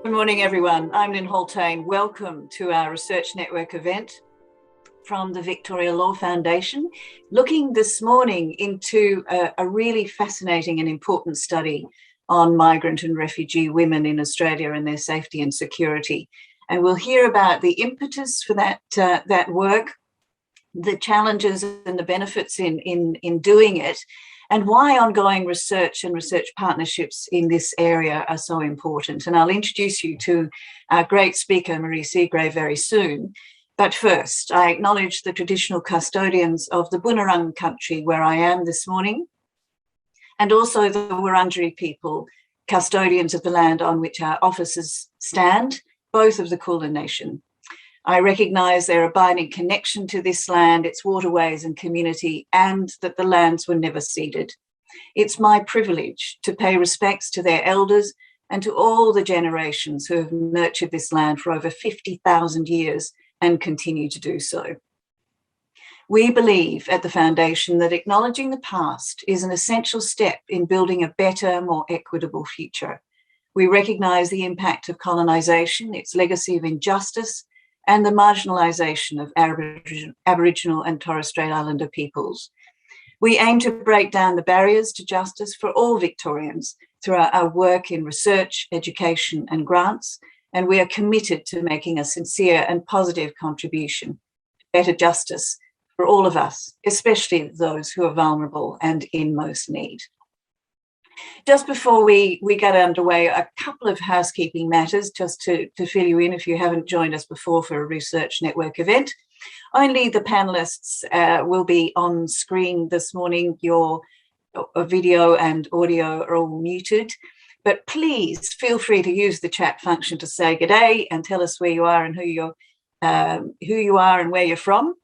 Good morning, everyone. I'm Lynn Holtain. Welcome to our Research Network event from the Victoria Law Foundation, looking this morning into a really fascinating and important study on migrant and refugee women in Australia and their safety and security. And we'll hear about the impetus for that work, the challenges and the benefits in doing it, and why ongoing research and research partnerships in this area are so important. And I'll introduce you to our great speaker, Marie Seagrave, very soon. But first, I acknowledge the traditional custodians of the Bunurong country where I am this morning, and also the Wurundjeri people, custodians of the land on which our offices stand, both of the Kulin Nation. I recognise their abiding connection to this land, its waterways and community, and that the lands were never ceded. It's my privilege to pay respects to their elders and to all the generations who have nurtured this land for over 50,000 years and continue to do so. We believe at the Foundation that acknowledging the past is an essential step in building a better, more equitable future. We recognise the impact of colonisation, its legacy of injustice, and the marginalisation of Aboriginal and Torres Strait Islander peoples. We aim to break down the barriers to justice for all Victorians through our work in research, education and grants, and we are committed to making a sincere and positive contribution to better justice for all of us, especially those who are vulnerable and in most need. Just before we get underway, a couple of housekeeping matters just to fill you in if you haven't joined us before for a Research Network event. Only the panellists will be on screen this morning. Your video and audio are all muted, but please feel free to use the chat function to say good day and tell us where you are and who you are and where you're from.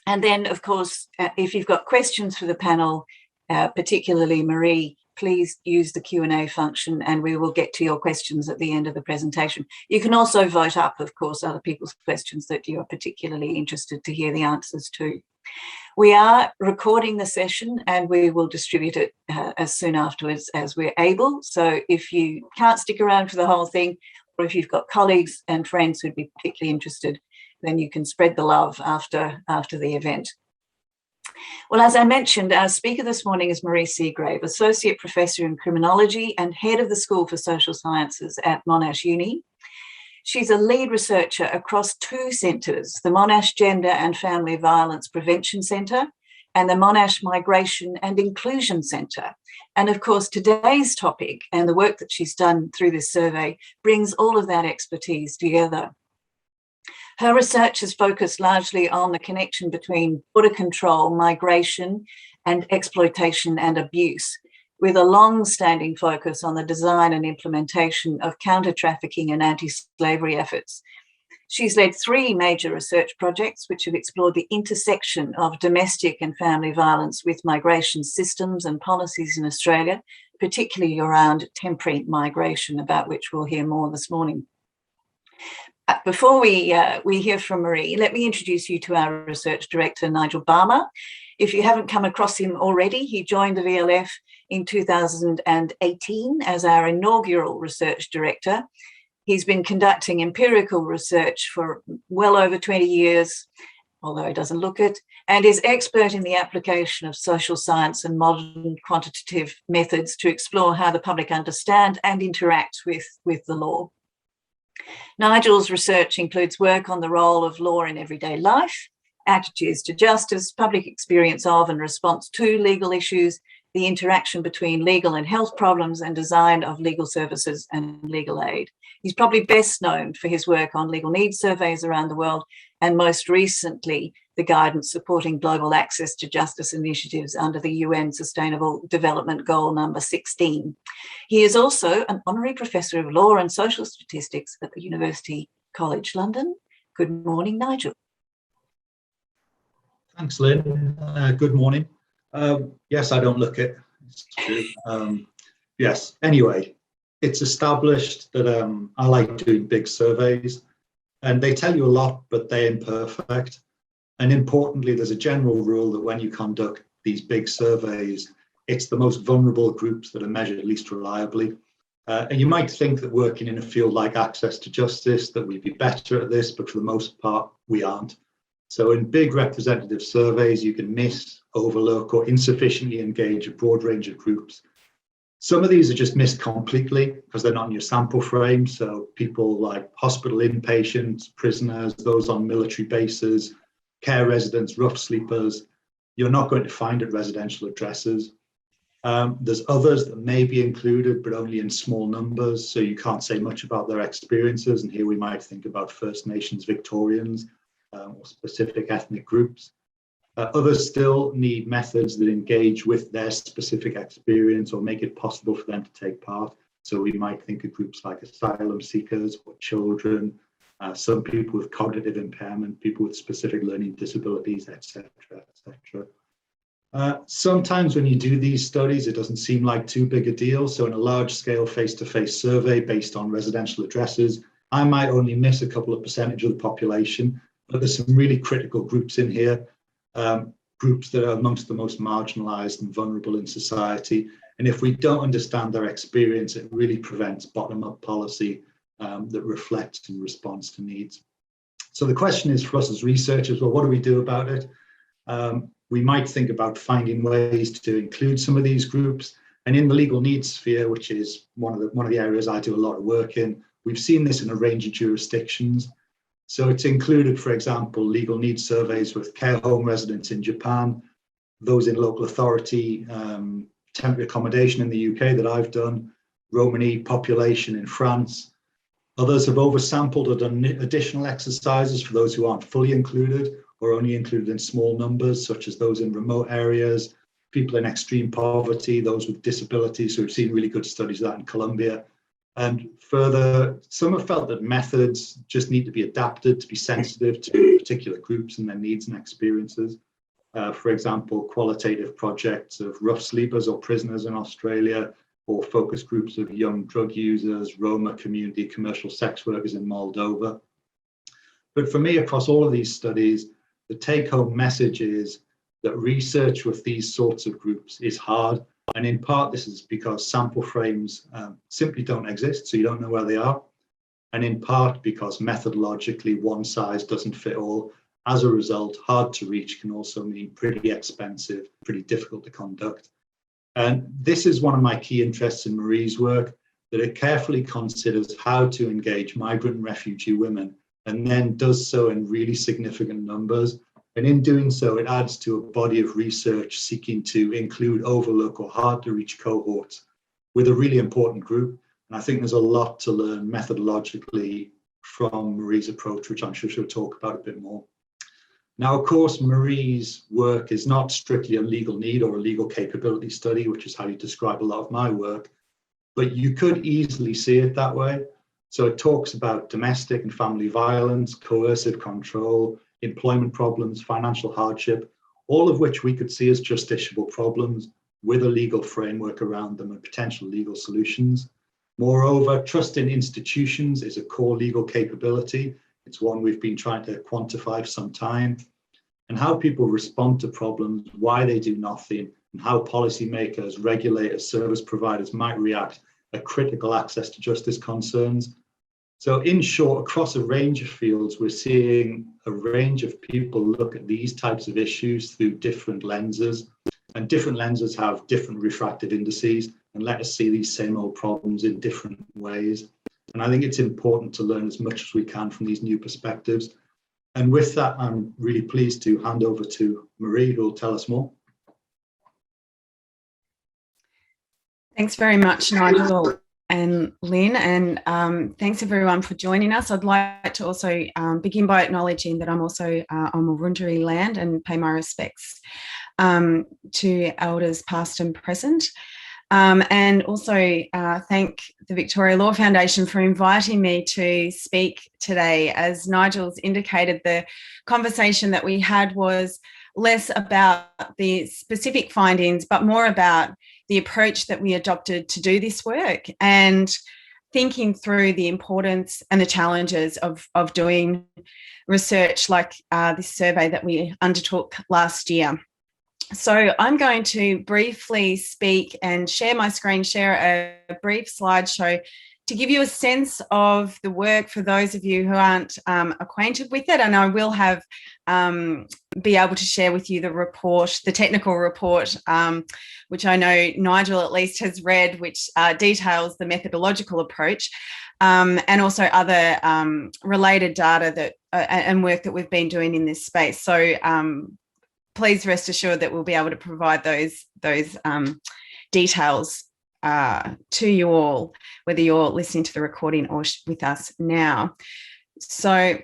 And then, of course, if you've got questions for the panel, particularly Marie, please use the Q&A function and we will get to your questions at the end of the presentation. You can also vote up, of course, other people's questions that you are particularly interested to hear the answers to. We are recording the session and we will distribute it as soon afterwards as we're able. So if you can't stick around for the whole thing, or if you've got colleagues and friends who'd be particularly interested, then you can spread the love after the event. Well, as I mentioned, our speaker this morning is Marie Seagrave, Associate Professor in Criminology and Head of the School for Social Sciences at Monash Uni. She's a lead researcher across two centres, the Monash Gender and Family Violence Prevention Centre and the Monash Migration and Inclusion Centre. And of course, today's topic and the work that she's done through this survey brings all of that expertise together. Her research has focused largely on the connection between border control, migration, and exploitation and abuse, with a long-standing focus on the design and implementation of counter-trafficking and anti-slavery efforts. She's led 3 major research projects which have explored the intersection of domestic and family violence with migration systems and policies in Australia, particularly around temporary migration, about which we'll hear more this morning. Before we hear from Marie, let me introduce you to our research director, Nigel Balmer. If you haven't come across him already, he joined the VLF in 2018 as our inaugural research director. He's been conducting empirical research for well over 20 years, although he doesn't look it, and is expert in the application of social science and modern quantitative methods to explore how the public understand and interact with the law. Nigel's research includes work on the role of law in everyday life, attitudes to justice, public experience of and response to legal issues, the interaction between legal and health problems, and design of legal services and legal aid. He's probably best known for his work on legal needs surveys around the world, and most recently, the guidance supporting global access to justice initiatives under the UN Sustainable Development Goal number 16. He is also an honorary professor of law and social statistics at the University College London. Good morning, Nigel. Thanks, Lynn. Good morning. Yes, I don't look it. It's true. Yes, anyway, it's established that I like doing big surveys, and they tell you a lot, but they're imperfect. And importantly, there's a general rule that when you conduct these big surveys, it's the most vulnerable groups that are measured least reliably. And you might think that working in a field like access to justice, that we'd be better at this, but for the most part, we aren't. So in big representative surveys, you can miss, overlook, or insufficiently engage a broad range of groups. Some of these are just missed completely because they're not in your sample frame. So people like hospital inpatients, prisoners, those on military bases, care residents, rough sleepers, you're not going to find at residential addresses. There's others that may be included, but only in small numbers. So you can't say much about their experiences. And here we might think about First Nations Victorians or specific ethnic groups. Others still need methods that engage with their specific experience or make it possible for them to take part. So we might think of groups like asylum seekers or children, some people with cognitive impairment, people with specific learning disabilities, etc., etc. Sometimes when you do these studies, it doesn't seem like too big a deal. So in a large-scale face-to-face survey based on residential addresses, I might only miss a couple of percentage of the population, but there's some really critical groups in here. Groups that are amongst the most marginalized and vulnerable in society. And if we don't understand their experience, it really prevents bottom-up policy that reflects and responds to needs. So the question is for us as researchers, well, what do we do about it? We might think about finding ways to include some of these groups. And in the legal needs sphere, which is one of the areas I do a lot of work in, we've seen this in a range of jurisdictions. So it's included, for example, legal needs surveys with care home residents in Japan, those in local authority, temporary accommodation in the UK that I've done, Romani population in France. Others have oversampled or done additional exercises for those who aren't fully included or only included in small numbers, such as those in remote areas, people in extreme poverty, those with disabilities. So we've seen really good studies of that in Colombia. And further, some have felt that methods just need to be adapted to be sensitive to particular groups and their needs and experiences. For example, qualitative projects of rough sleepers or prisoners in Australia, or focus groups of young drug users, Roma community, commercial sex workers in Moldova. But for me, across all of these studies, the take-home message is that research with these sorts of groups is hard. And in part, this is because sample frames simply don't exist, so you don't know where they are. And in part, because methodologically, one size doesn't fit all. As a result, hard to reach can also mean pretty expensive, pretty difficult to conduct. And this is one of my key interests in Marie's work, that it carefully considers how to engage migrant and refugee women, and then does so in really significant numbers. And in doing so, it adds to a body of research seeking to include, overlook, or hard to reach cohorts with a really important group. And I think there's a lot to learn methodologically from Marie's approach, which I'm sure she'll talk about a bit more. Now, of course, Marie's work is not strictly a legal need or a legal capability study, which is how you describe a lot of my work, but you could easily see it that way. So it talks about domestic and family violence, coercive control, employment problems, financial hardship, all of which we could see as justiciable problems with a legal framework around them and potential legal solutions. Moreover, trust in institutions is a core legal capability. It's one we've been trying to quantify for some time. And how people respond to problems, why they do nothing, and how policymakers, regulators, service providers might react are critical access to justice concerns. So in short, across a range of fields, we're seeing a range of people look at these types of issues through different lenses, and different lenses have different refractive indices and let us see these same old problems in different ways. And I think it's important to learn as much as we can from these new perspectives. And with that, I'm really pleased to hand over to Marie, who will tell us more. Thanks very much, Nigel and Lynn, and thanks everyone for joining us. I'd like to also begin by acknowledging that I'm also on Wurundjeri land and pay my respects to elders past and present. And also thank the Victoria Law Foundation for inviting me to speak today. As Nigel's indicated, the conversation that we had was less about the specific findings, but more about the approach that we adopted to do this work and thinking through the importance and the challenges of doing research like this survey that we undertook last year. So I'm going to briefly speak and share my screen, share a brief slideshow to give you a sense of the work for those of you who aren't acquainted with it. And I will have be able to share with you the report, the technical report, which I know Nigel at least has read, which details the methodological approach, and also other related data that and work that we've been doing in this space. So please rest assured that we'll be able to provide those details to you all, whether you're listening to the recording or with us now. So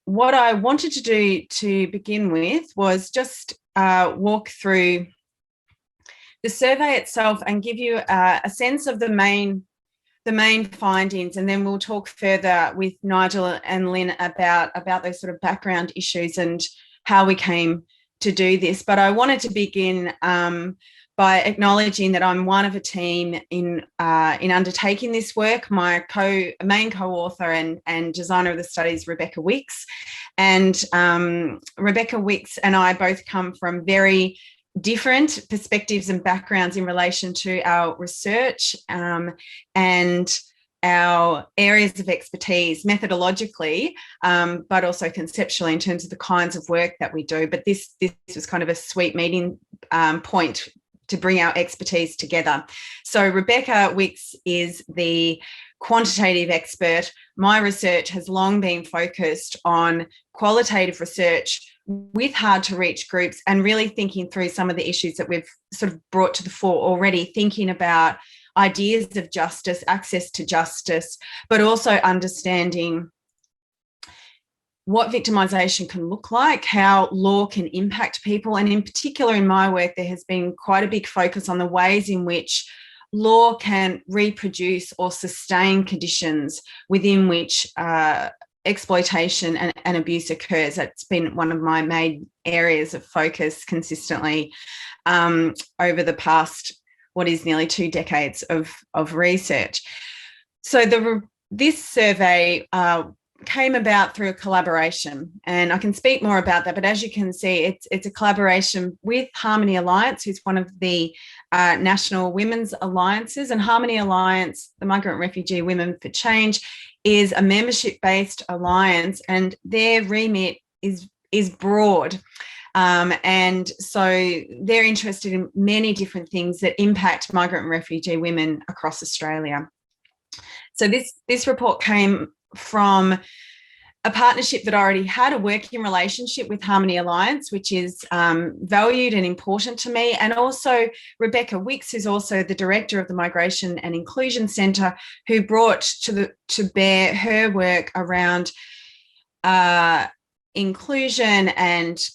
what I wanted to do to begin with was just walk through the survey itself and give you a sense of the main findings, and then we'll talk further with Nigel and Lynn about those sort of background issues and how we came to do this. But I wanted to begin by acknowledging that I'm one of a team in undertaking this work. My main co-author and designer of the studies, Rebecca Wicks, and Rebecca Wicks and I both come from very different perspectives and backgrounds in relation to our research and our areas of expertise methodologically, but also conceptually in terms of the kinds of work that we do. But this was kind of a sweet meeting point to bring our expertise together. So Rebecca Wicks is the quantitative expert. My research has long been focused on qualitative research with hard to reach groups and really thinking through some of the issues that we've sort of brought to the fore already, thinking about ideas of justice, access to justice, but also understanding what victimisation can look like, how law can impact people. And in particular, in my work, there has been quite a big focus on the ways in which law can reproduce or sustain conditions within which exploitation and abuse occurs. That's been one of my main areas of focus consistently over the past, what is nearly 2 decades of research. So this survey came about through a collaboration, and I can speak more about that, but as you can see, it's a collaboration with Harmony Alliance, who's one of the national women's alliances, and Harmony Alliance, the Migrant and Refugee Women for Change, is a membership-based alliance, and their remit is broad. And so they're interested in many different things that impact migrant and refugee women across Australia. So this report came from a partnership that already had a working relationship with Harmony Alliance, which is valued and important to me. And also Rebecca Wicks, who's also the director of the Migration and Inclusion Centre, who brought to bear her work around inclusion and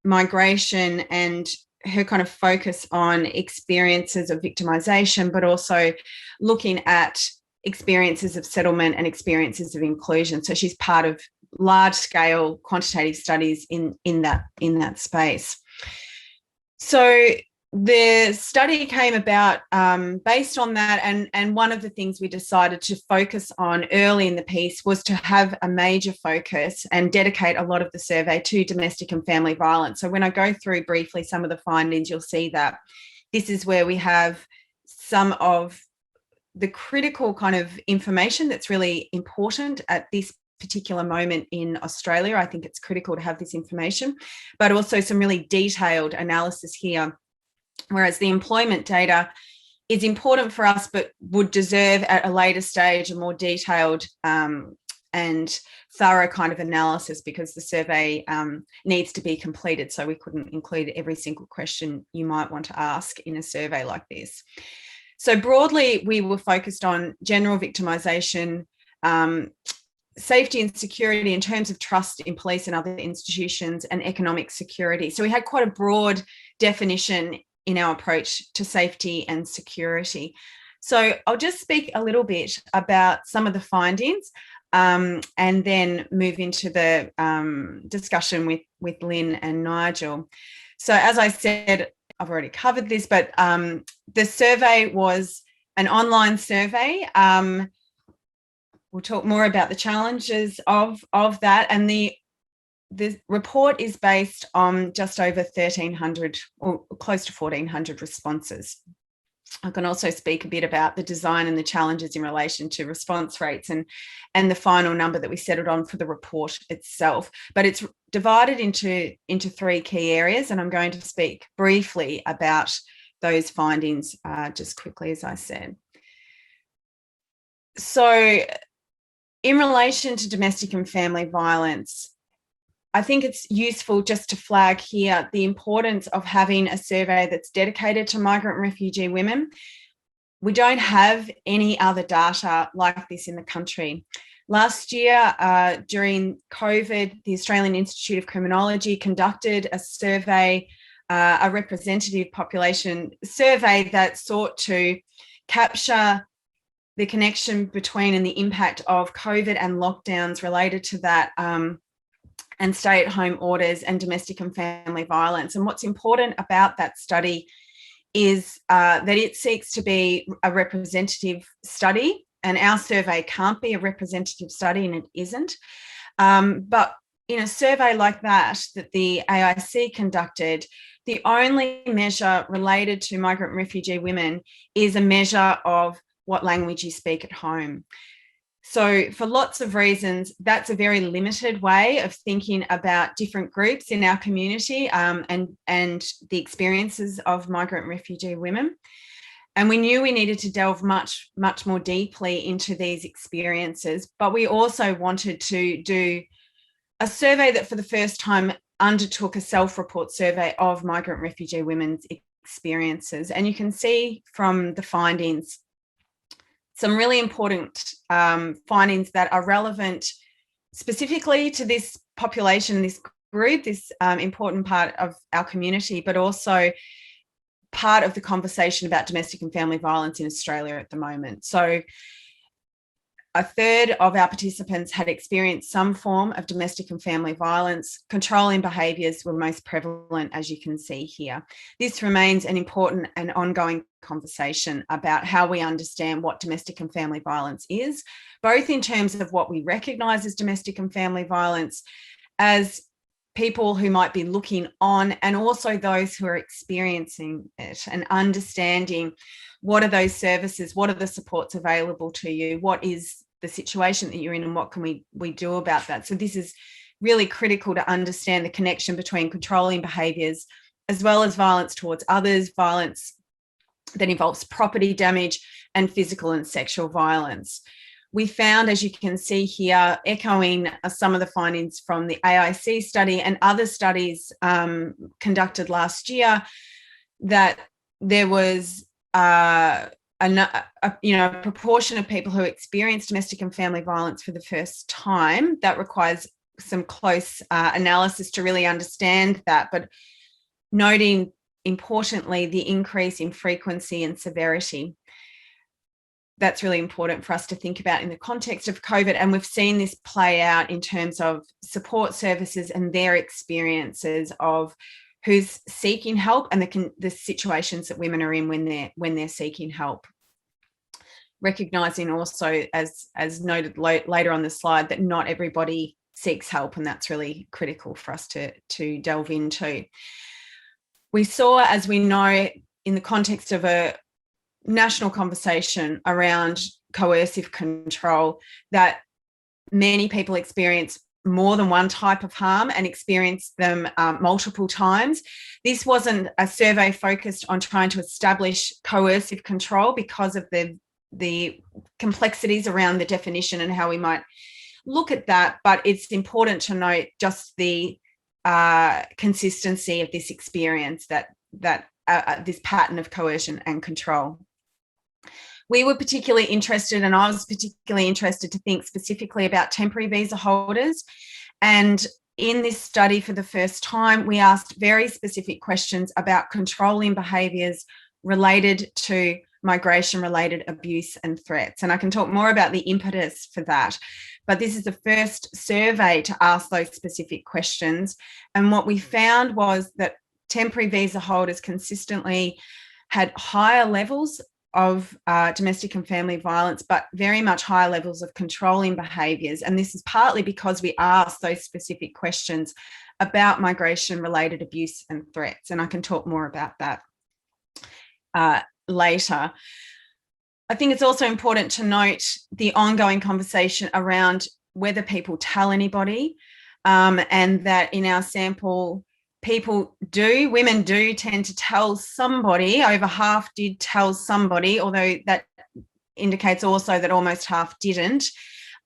migration, and her kind of focus on experiences of victimisation, but also looking at experiences of settlement and experiences of inclusion. So she's part of large-scale quantitative studies in that space. So the study came about based on that, and one of the things we decided to focus on early in the piece was to have a major focus and dedicate a lot of the survey to domestic and family violence. So when I go through briefly some of the findings, you'll see that this is where we have some of the critical kind of information that's really important at this particular moment in Australia. I think it's critical to have this information, but also some really detailed analysis here. Whereas the employment data is important for us, but would deserve at a later stage a more detailed and thorough kind of analysis, because the survey needs to be completed. So we couldn't include every single question you might want to ask in a survey like this. So broadly, we were focused on general victimisation, safety and security in terms of trust in police and other institutions, and economic security. So we had quite a broad definition in our approach to safety and security. So I'll just speak a little bit about some of the findings and then move into the discussion with Lynn and Nigel. So as I said, I've already covered this, but the survey was an online survey. We'll talk more about the challenges of that, and the the report is based on just over 1,300 or close to 1,400 responses. I can also speak a bit about the design and the challenges in relation to response rates and the final number that we settled on for the report itself. But it's divided into three key areas, and I'm going to speak briefly about those findings just quickly, as I said. So in relation to domestic and family violence, I think it's useful just to flag here the importance of having a survey that's dedicated to migrant and refugee women. We don't have any other data like this in the country. Last year, during COVID, the Australian Institute of Criminology conducted a survey, a representative population survey that sought to capture the connection between and the impact of COVID and lockdowns related to that, and stay-at-home orders and domestic and family violence. And what's important about that study is that it seeks to be a representative study, and our survey can't be a representative study, and it isn't. But in a survey like that the AIC conducted, the only measure related to migrant and refugee women is a measure of what language you speak at home. So for lots of reasons, that's a very limited way of thinking about different groups in our community and the experiences of migrant and refugee women. And we knew we needed to delve much more deeply into these experiences, but we also wanted to do a survey that for the first time undertook a self-report survey of migrant and refugee women's experiences. And you can see from the findings some really important findings that are relevant specifically to this population, this group, this important part of our community, but also part of the conversation about domestic and family violence in Australia at the moment. So a third of our participants had experienced some form of domestic and family violence. Controlling behaviours were most prevalent, as you can see here. This remains an important and ongoing conversation about how we understand what domestic and family violence is, both in terms of what we recognise as domestic and family violence as people who might be looking on, and also those who are experiencing it, and understanding what are those services, what are the supports available to you, what is the situation that you're in, and what can we do about that. So this is really critical to understand the connection between controlling behaviours as well as violence towards others, violence that involves property damage, and physical and sexual violence. We found, as you can see here, echoing some of the findings from the AIC study and other studies conducted last year, that there was a proportion of people who experienced domestic and family violence for the first time. That requires some close analysis to really understand that, but noting importantly the increase in frequency and severity. That's really important for us to think about in the context of COVID. And we've seen this play out in terms of support services and their experiences of who's seeking help and the situations that women are in when they're seeking help. Recognising also, as noted later on the slide, that not everybody seeks help, and that's really critical for us to delve into. We saw, as we know, in the context of a national conversation around coercive control, that many people experience more than one type of harm and experience them multiple times. This wasn't a survey focused on trying to establish coercive control because of the complexities around the definition and how we might look at that, but it's important to note just the consistency of this experience, that this pattern of coercion and control. We were particularly interested, and I was particularly interested to think specifically about temporary visa holders. And in this study, for the first time, we asked very specific questions about controlling behaviours related to migration-related abuse and threats. And I can talk more about the impetus for that. But this is the first survey to ask those specific questions. And what we found was that temporary visa holders consistently had higher levels domestic and family violence, but very much higher levels of controlling behaviours. And this is partly because we ask those specific questions about migration-related abuse and threats. And I can talk more about that later. I think it's also important to note the ongoing conversation around whether people tell anybody, and that in our sample, women do tend to tell somebody. Over half did tell somebody, although that indicates also that almost half didn't.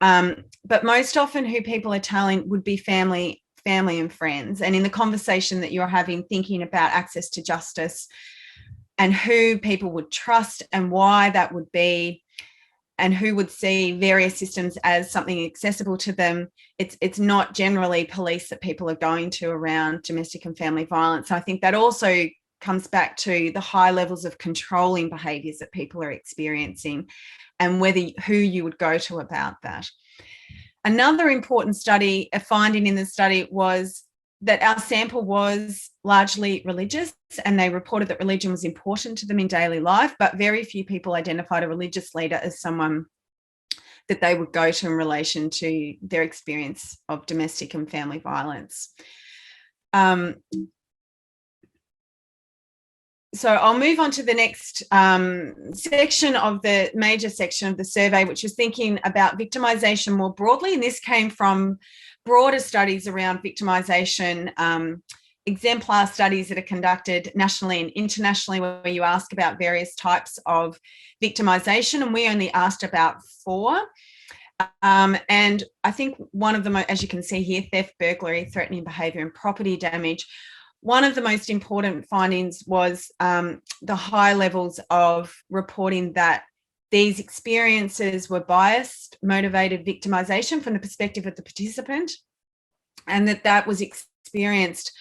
But most often who people are telling would be family and friends. And in the conversation that you're having, thinking about access to justice and who people would trust and why that would be, and who would see various systems as something accessible to them, it's not generally police that people are going to around domestic and family violence. So I think that also comes back to the high levels of controlling behaviours that people are experiencing and who you would go to about that. Another important finding in the study was that our sample was largely religious, and they reported that religion was important to them in daily life, but very few people identified a religious leader as someone that they would go to in relation to their experience of domestic and family violence. So I'll move on to the next section of the major section of the survey, which is thinking about victimisation more broadly. And this came from broader studies around victimisation, exemplar studies that are conducted nationally and internationally, where you ask about various types of victimisation. And we only asked about 4. And I think one of them, as you can see here, theft, burglary, threatening behaviour and property damage. One of the most important findings was the high levels of reporting that these experiences were biased, motivated victimisation from the perspective of the participant, and that was experienced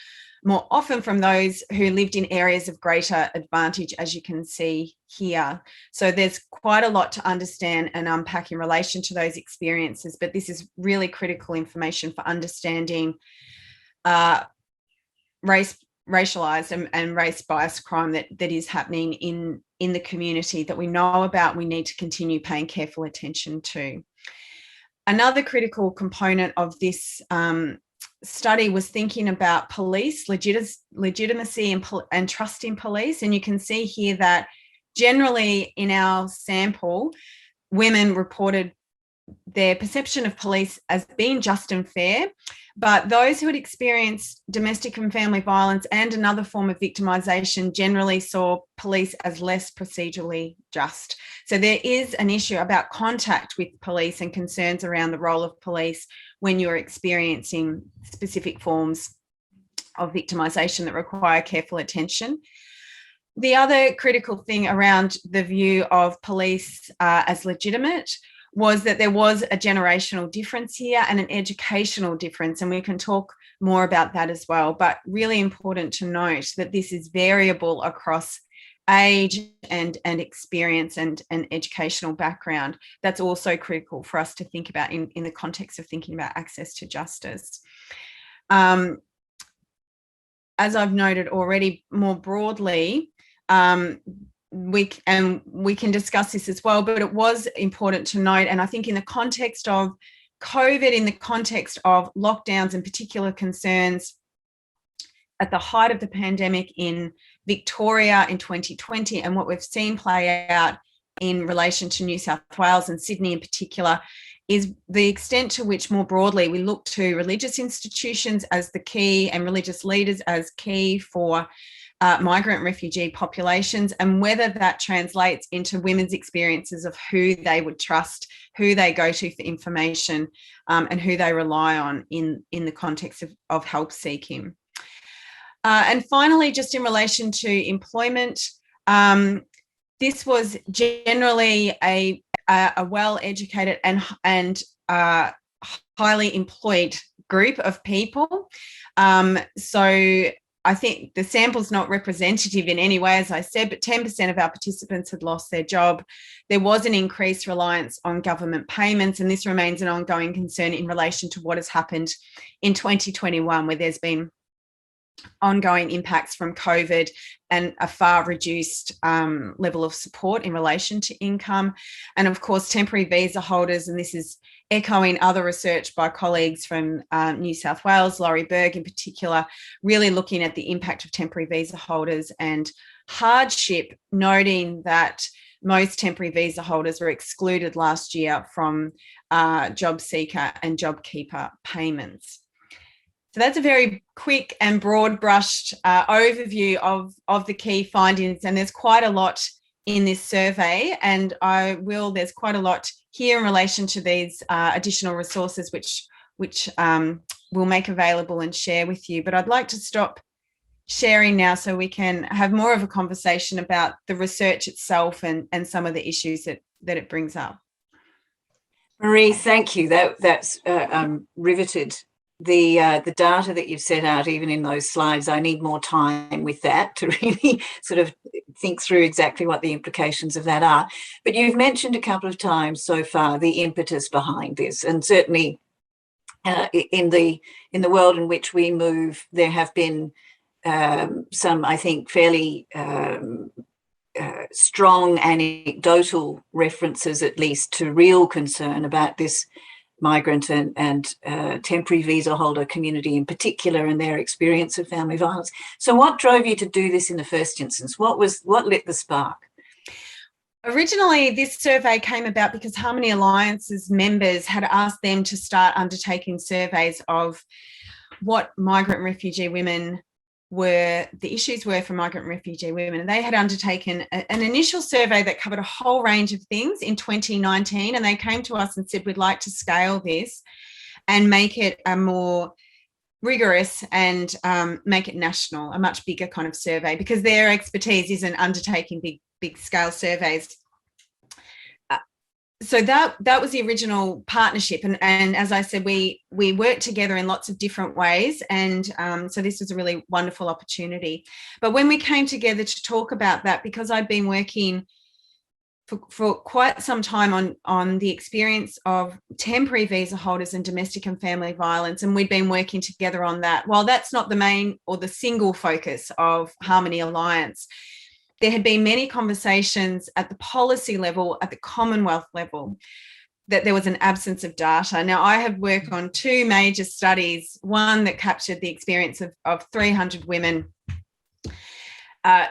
more often from those who lived in areas of greater advantage, as you can see here. So there's quite a lot to understand and unpack in relation to those experiences, but this is really critical information for understanding racialized and race-biased crime that is happening in the community that we know about, we need to continue paying careful attention to. Another critical component of this study was thinking about police legitimacy and trust in police. And you can see here that generally in our sample, women reported their perception of police as being just and fair, but those who had experienced domestic and family violence and another form of victimisation generally saw police as less procedurally just. So there is an issue about contact with police and concerns around the role of police when you're experiencing specific forms of victimisation that require careful attention. The other critical thing around the view of police as legitimate was that there was a generational difference here and an educational difference, and we can talk more about that as well. But really important to note that this is variable across age and experience and educational background. That's also critical for us to think about in the context of thinking about access to justice. As I've noted already, more broadly, we can discuss this as well, but it was important to note, and I think in the context of COVID, in the context of lockdowns and particular concerns at the height of the pandemic in Victoria in 2020, and what we've seen play out in relation to New South Wales and Sydney in particular, is the extent to which more broadly we look to religious institutions as the key and religious leaders as key for migrant and refugee populations, and whether that translates into women's experiences of who they would trust, who they go to for information, and who they rely on in the context of help seeking. And finally, just in relation to employment, this was generally a well-educated and highly employed group of people. So I think the sample's not representative in any way, as I said, but 10% of our participants had lost their job. There was an increased reliance on government payments, and this remains an ongoing concern in relation to what has happened in 2021, where there's been ongoing impacts from COVID and a far reduced level of support in relation to income. And of course, temporary visa holders, and this is echoing other research by colleagues from New South Wales, Laurie Berg in particular, really looking at the impact of temporary visa holders and hardship, noting that most temporary visa holders were excluded last year from job seeker and job keeper payments. So that's a very quick and broad brushed overview of the key findings, and there's quite a lot in this survey, and there's quite a lot here in relation to these additional resources which we'll make available and share with you. But I'd like to stop sharing now so we can have more of a conversation about the research itself and some of the issues that it brings up. Marie, thank you. That's riveted. The data that you've set out, even in those slides, I need more time with that to really sort of think through exactly what the implications of that are. But you've mentioned a couple of times so far the impetus behind this, and certainly in the world in which we move, there have been some, I think, fairly strong anecdotal references, at least, to real concern about this migrant and temporary visa holder community in particular and their experience of family violence. So what drove you to do this in the first instance? What lit the spark? Originally, this survey came about because Harmony Alliance's members had asked them to start undertaking surveys of what migrant and refugee women the issues were for migrant and refugee women. And they had undertaken an initial survey that covered a whole range of things in 2019. And they came to us and said, we'd like to scale this and make it a more rigorous and make it national, a much bigger kind of survey, because their expertise is in undertaking big scale surveys. So that was the original partnership, and as I said, we worked together in lots of different ways, and so this was a really wonderful opportunity. But when we came together to talk about that, because I'd been working for quite some time on the experience of temporary visa holders and domestic and family violence, and we'd been working together on that. While that's not the main or the single focus of Harmony Alliance, there had been many conversations at the policy level, at the Commonwealth level, that there was an absence of data. Now, I have worked on two major studies, one that captured the experience of 300 women,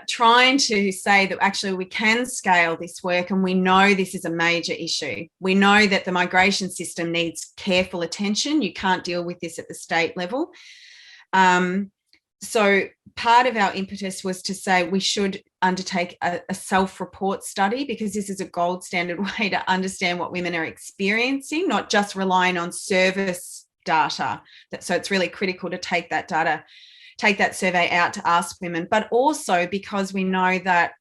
trying to say that actually we can scale this work, and we know this is a major issue. We know that the migration system needs careful attention. You can't deal with this at the state level. So part of our impetus was to say we should undertake a self-report study, because this is a gold standard way to understand what women are experiencing, not just relying on service data. So it's really critical to take that data, take that survey out to ask women, but also because we know that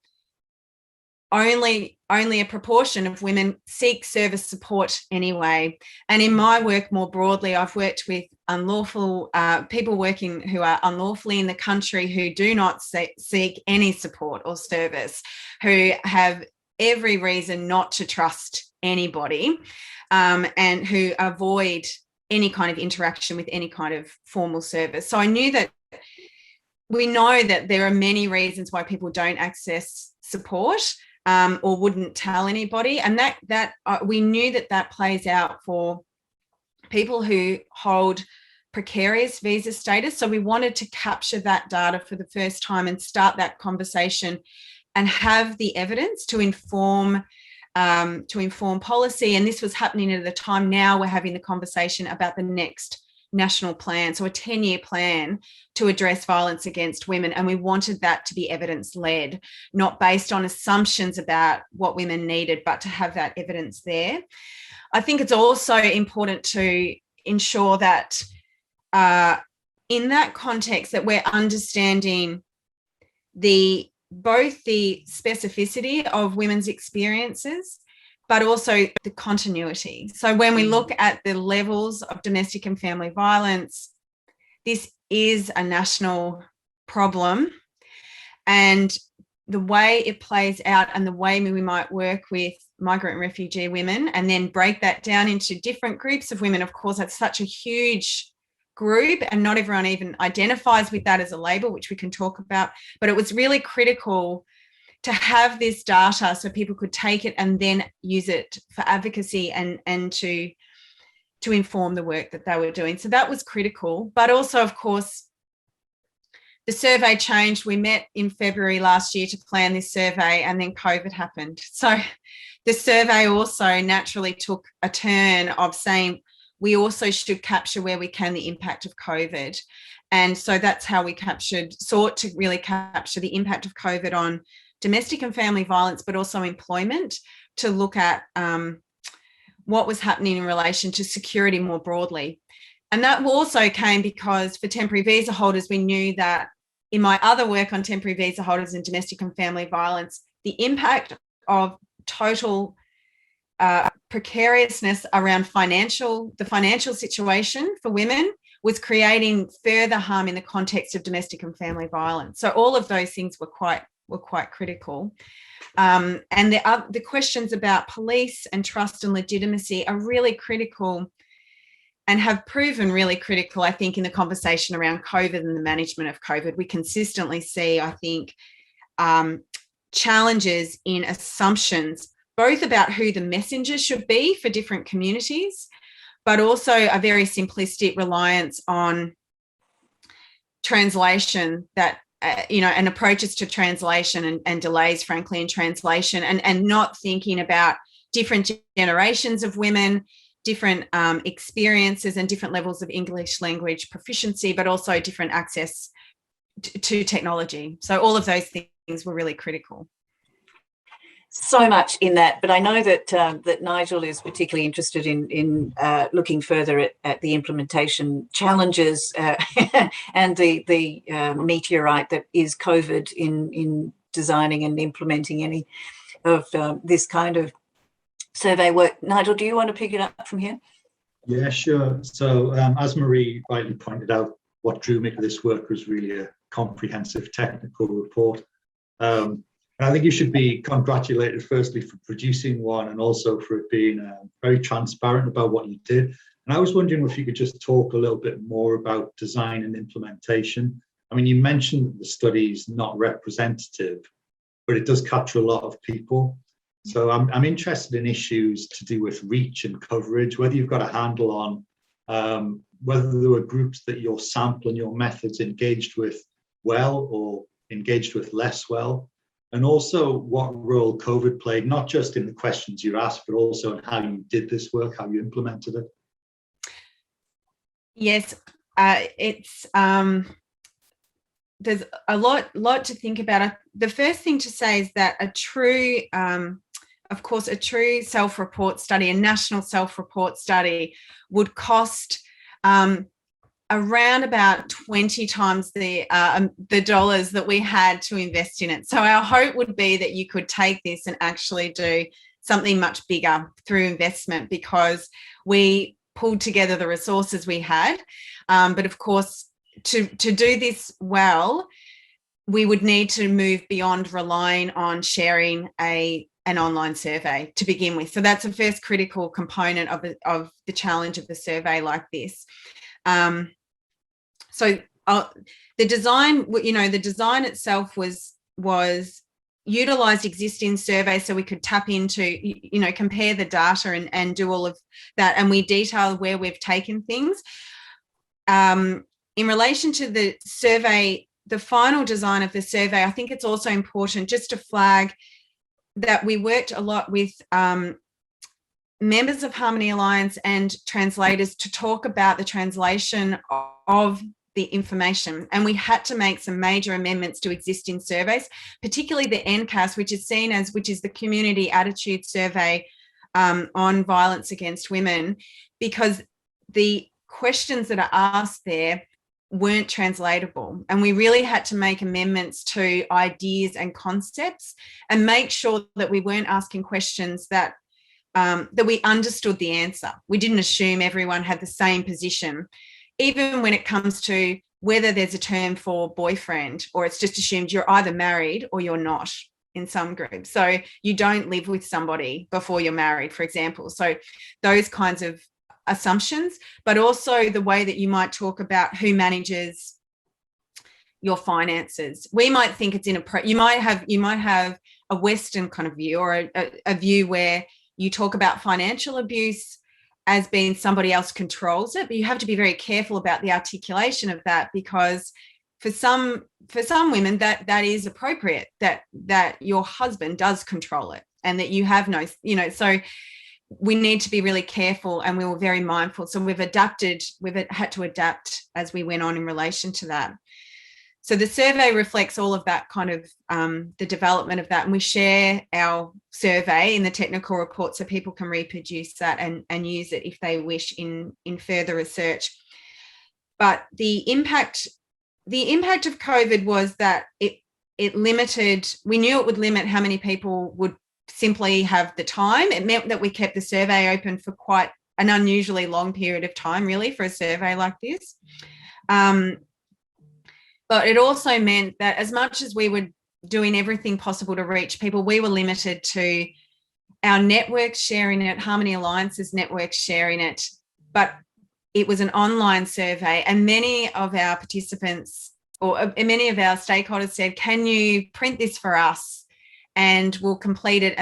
only a proportion of women seek service support anyway. And in my work more broadly, I've worked with unlawful people working who are unlawfully in the country, who do not seek any support or service, who have every reason not to trust anybody, and who avoid any kind of interaction with any kind of formal service. So I knew that we know that there are many reasons why people don't access support, or wouldn't tell anybody, and that we knew that plays out for people who hold precarious visa status. So we wanted to capture that data for the first time and start that conversation and have the evidence to inform policy. And this was happening at the time. Now we're having the conversation about the next national plan, so a 10-year plan to address violence against women. And we wanted that to be evidence-led, not based on assumptions about what women needed, but to have that evidence there. I think it's also important to ensure that in that context that we're understanding both the specificity of women's experiences, but also the continuity. So when we look at the levels of domestic and family violence, this is a national problem. And the way it plays out and the way we might work with migrant and refugee women and then break that down into different groups of women, of course, that's such a huge group, and not everyone even identifies with that as a label, which we can talk about, but it was really critical to have this data so people could take it and then use it for advocacy and to inform the work that they were doing. So that was critical. But also, of course, the survey changed. We met in February last year to plan this survey, and then COVID happened. So the survey also naturally took a turn of saying we also should capture where we can the impact of COVID. And so that's how we sought to really capture the impact of COVID on domestic and family violence, but also employment, to look at what was happening in relation to security more broadly. And that also came because for temporary visa holders, we knew that in my other work on temporary visa holders and domestic and family violence, the impact of total precariousness around the financial situation for women was creating further harm in the context of domestic and family violence. So all of those things were quite critical. And the questions about police and trust and legitimacy are really critical and have proven really critical, I think, in the conversation around COVID and the management of COVID. We consistently see, I think, challenges in assumptions, both about who the messenger should be for different communities, but also a very simplistic reliance on translation that, and approaches to translation and delays, frankly, in translation, and not thinking about different generations of women, different experiences and different levels of English language proficiency, but also different access to technology. So all of those things were really critical. So much in that, but I know that that Nigel is particularly interested in looking further at the implementation challenges and the meteorite that is COVID in designing and implementing any of this kind of survey work. Nigel, do you want to pick it up from here? Yeah, sure. So as Marie rightly pointed out, what drew me to this work was really a comprehensive technical report. I think you should be congratulated, firstly, for producing one, and also for it being very transparent about what you did. And I was wondering if you could just talk a little bit more about design and implementation. I mean, you mentioned that the study is not representative, but it does capture a lot of people. So I'm interested in issues to do with reach and coverage, whether you've got a handle on whether there were groups that your sample and your methods engaged with well or engaged with less well. And also what role COVID played, not just in the questions you asked, but also in how you did this work, how you implemented it. Yes, it's there's a lot to think about. The first thing to say is that a true self-report study, a national self-report study, would cost around about 20 times the dollars that we had to invest in it. So our hope would be that you could take this and actually do something much bigger through investment, because we pulled together the resources we had. But of course, to do this well, we would need to move beyond relying on sharing an online survey to begin with. So that's the first critical component of the challenge of the survey like this. So the design itself was utilized existing surveys so we could tap into, compare the data and do all of that. And we detail where we've taken things. In relation to the survey, the final design of the survey, I think it's also important just to flag that we worked a lot with members of Harmony Alliance and translators to talk about the translation of the information, and we had to make some major amendments to existing surveys, particularly the NCAS, which is the Community Attitude Survey on violence against women, because the questions that are asked there weren't translatable, and we really had to make amendments to ideas and concepts and make sure that we weren't asking questions that we understood the answer. We didn't assume everyone had the same position, even when it comes to whether there's a term for boyfriend, or it's just assumed you're either married or you're not in some groups. So you don't live with somebody before you're married, for example. So those kinds of assumptions, but also the way that you might talk about who manages your finances. We might think it's you might have a Western kind of view, or a view where you talk about financial abuse as being somebody else controls it, but you have to be very careful about the articulation of that, because for some women that is appropriate, that your husband does control it and that you have no, so we need to be really careful, and we were very mindful. So we've had to adapt as we went on in relation to that. So the survey reflects all of that kind of the development of that, and we share our survey in the technical report so people can reproduce that and use it if they wish in further research. But the impact of COVID was that it limited, we knew it would limit how many people would simply have the time. It meant that we kept the survey open for quite an unusually long period of time, really, for a survey like this. But it also meant that as much as we were doing everything possible to reach people, we were limited to our networks sharing it, Harmony Alliance's networks sharing it, but it was an online survey, and many of our participants or many of our stakeholders said, can you print this for us and we'll complete it,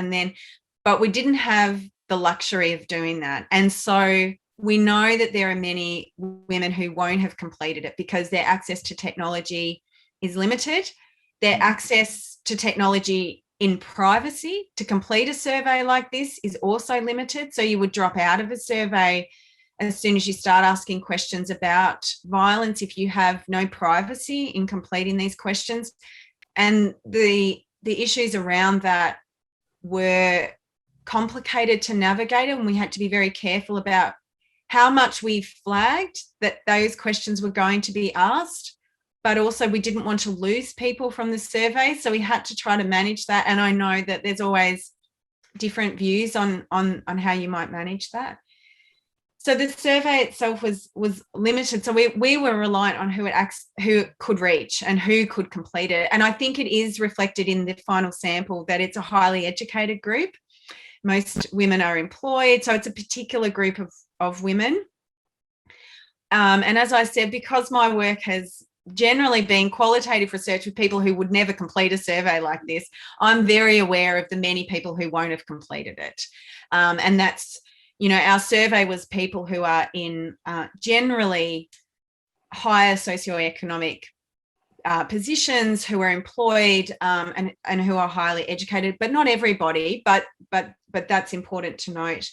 but we didn't have the luxury of doing that. And so we know that there are many women who won't have completed it because their access to technology is limited. Their access to technology in privacy to complete a survey like this is also limited. So you would drop out of a survey as soon as you start asking questions about violence if you have no privacy in completing these questions. And the issues around that were complicated to navigate, and we had to be very careful about how much we flagged that those questions were going to be asked, but also we didn't want to lose people from the survey. So we had to try to manage that. And I know that there's always different views on how you might manage that. So the survey itself was limited. So we were reliant on who it could reach and who could complete it. And I think it is reflected in the final sample that it's a highly educated group. Most women are employed, so it's a particular group of women. And as I said, because my work has generally been qualitative research with people who would never complete a survey like this, I'm very aware of the many people who won't have completed it. And that's, our survey was people who are in generally higher socioeconomic positions, who are employed and who are highly educated, but not everybody, but that's important to note.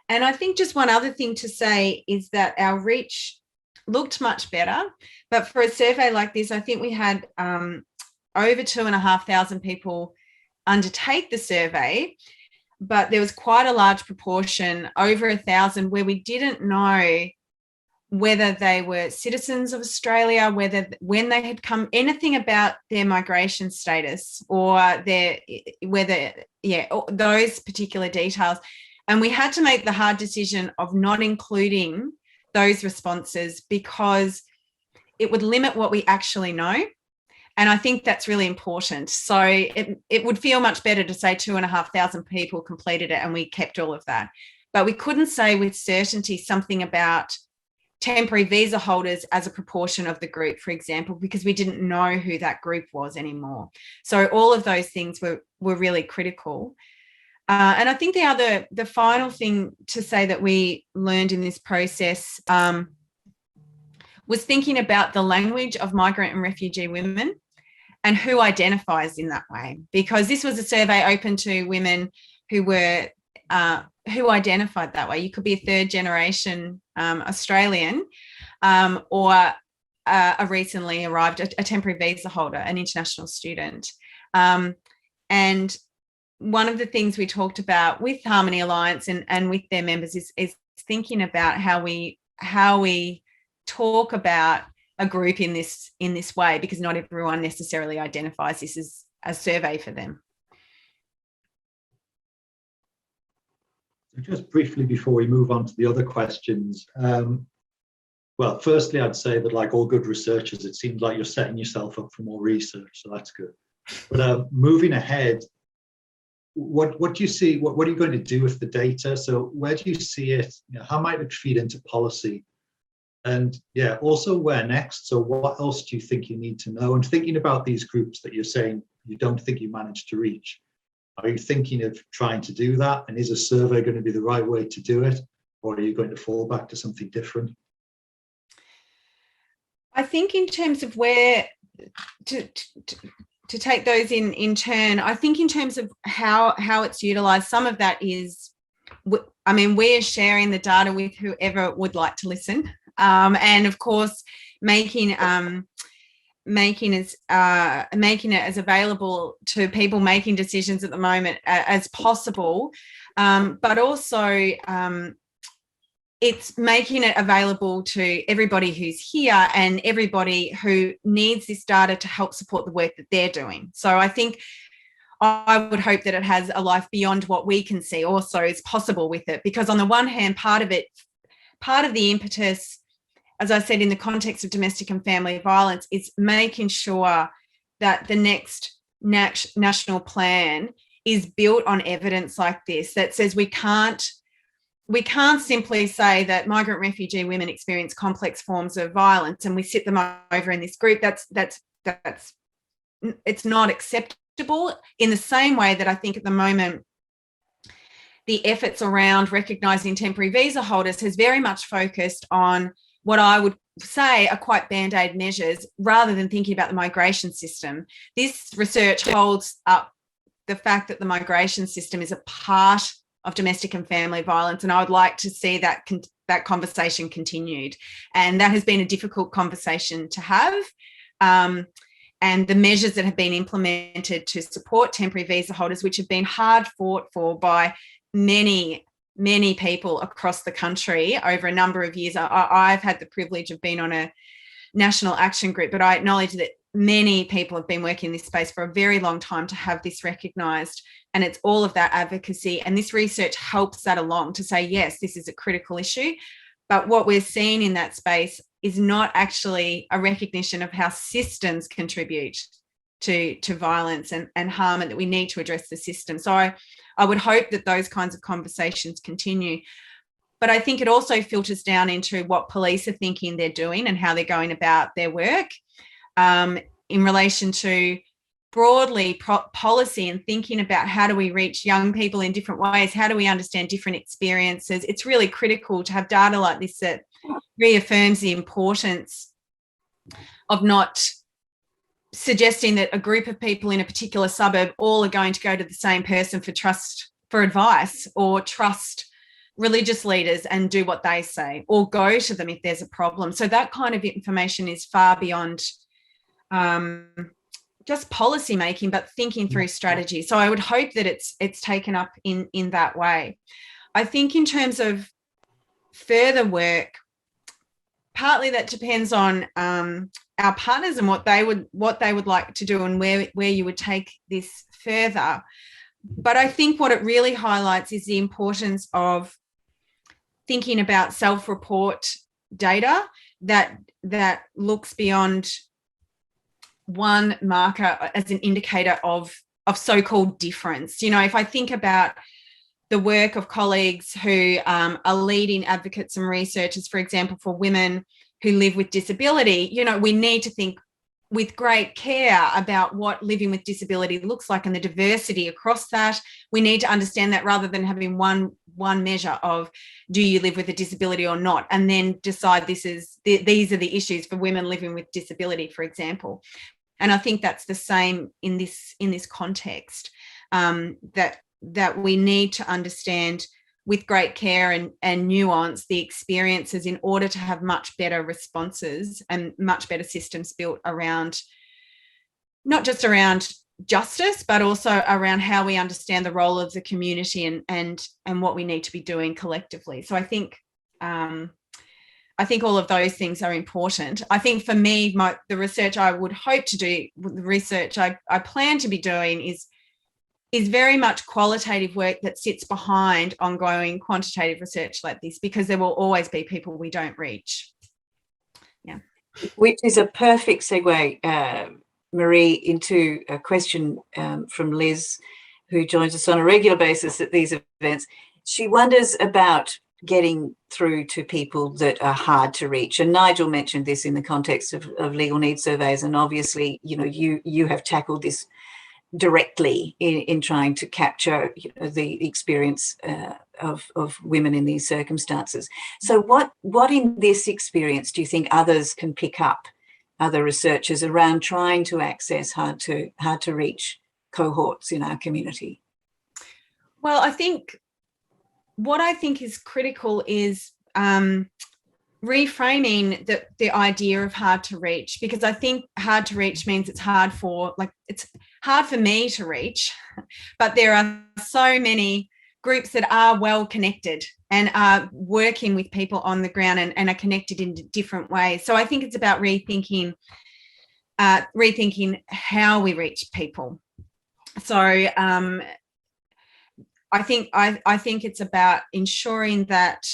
And I think just one other thing to say is that our reach looked much better, but for a survey like this, I think we had over 2,500 people undertake the survey, but there was quite a large proportion, over 1,000, where we didn't know whether they were citizens of Australia, when they had come, anything about their migration status or those particular details. And we had to make the hard decision of not including those responses because it would limit what we actually know. And I think that's really important. So it would feel much better to say 2,500 people completed it and we kept all of that. But we couldn't say with certainty something about temporary visa holders as a proportion of the group, for example, because we didn't know who that group was anymore. So all of those things were really critical. And I think the final thing to say that we learned in this process was thinking about the language of migrant and refugee women and who identifies in that way, because this was a survey open to women who were who identified that way. You could be a third generation Australian or a recently arrived, a temporary visa holder, an international student. And one of the things we talked about with Harmony Alliance and with their members is thinking about how we talk about a group in this way, because not everyone necessarily identifies this as a survey for them. Just briefly before we move on to the other questions, well, firstly, I'd say that like all good researchers, it seems like you're setting yourself up for more research, so that's good. But moving ahead, what do you see? What are you going to do with the data? So where do you see it? How might it feed into policy? And yeah, also where next? So what else do you think you need to know? And thinking about these groups that you're saying you don't think you managed to reach, are you thinking of trying to do that? And is a survey going to be the right way to do it? Or are you going to fall back to something different? I think in terms of where to take those in turn, I think in terms of how it's utilised, some of that is, I mean, we're sharing the data with whoever would like to listen, and of course, making it as available to people making decisions at the moment as possible, but also it's making it available to everybody who's here and everybody who needs this data to help support the work that they're doing. So I think I would hope that it has a life beyond what we can see also is possible with it, because on the one hand, part of the impetus, as I said, in the context of domestic and family violence, is making sure that the next national plan is built on evidence like this, that says we can't simply say that migrant refugee women experience complex forms of violence and we sit them over in this group. That's it's not acceptable, in the same way that I think at the moment the efforts around recognising temporary visa holders has very much focused on what I would say are quite band-aid measures rather than thinking about the migration system. This research holds up the fact that the migration system is a part of domestic and family violence, and I would like to see that conversation continued. And that has been a difficult conversation to have. And the measures that have been implemented to support temporary visa holders, which have been hard fought for by many people across the country over a number of years. I've had the privilege of being on a national action group, but I acknowledge that many people have been working in this space for a very long time to have this recognised. And it's all of that advocacy. And this research helps that along to say, yes, this is a critical issue. But what we're seeing in that space is not actually a recognition of how systems contribute to violence and harm, and that we need to address the system. So I would hope that those kinds of conversations continue. But I think it also filters down into what police are thinking they're doing and how they're going about their work in relation to broadly policy and thinking about how do we reach young people in different ways, how do we understand different experiences. It's really critical to have data like this that reaffirms the importance of not suggesting that a group of people in a particular suburb all are going to go to the same person for advice, or trust religious leaders and do what they say, or go to them if there's a problem. So that kind of information is far beyond just policy making, but thinking through strategy. So I would hope that it's taken up in that way. I think in terms of further work, partly that depends on our partners and what they would like to do and where you would take this further. But I think what it really highlights is the importance of thinking about self-report data that looks beyond one marker as an indicator of so-called difference. You know, if I think about the work of colleagues who are leading advocates and researchers, for example, for women who live with disability, you know, we need to think with great care about what living with disability looks like and the diversity across that. We need to understand that rather than having one measure of do you live with a disability or not, and then decide these are the issues for women living with disability, for example. And I think that's the same in this context, that we need to understand with great care and nuance the experiences in order to have much better responses and much better systems built around, not just around justice, but also around how we understand the role of the community and what we need to be doing collectively. So I think all of those things are important. I think for me, the research I would hope to do, the research I plan to be doing is very much qualitative work that sits behind ongoing quantitative research like this, because there will always be people we don't reach. Yeah. Which is a perfect segue, Marie, into a question from Liz, who joins us on a regular basis at these events, she wonders about getting through to people that are hard to reach. And Nigel mentioned this in the context of legal needs surveys. And obviously, you have tackled this directly in trying to capture the experience of women in these circumstances. So what in this experience do you think others can pick up, other researchers, around trying to access hard to reach cohorts in our community? Well, I think what I think is critical is reframing the idea of hard to reach, because I think hard to reach means it's hard for me to reach, but there are so many groups that are well connected and are working with people on the ground and are connected in different ways. So I think it's about rethinking how we reach people. So I think it's about ensuring that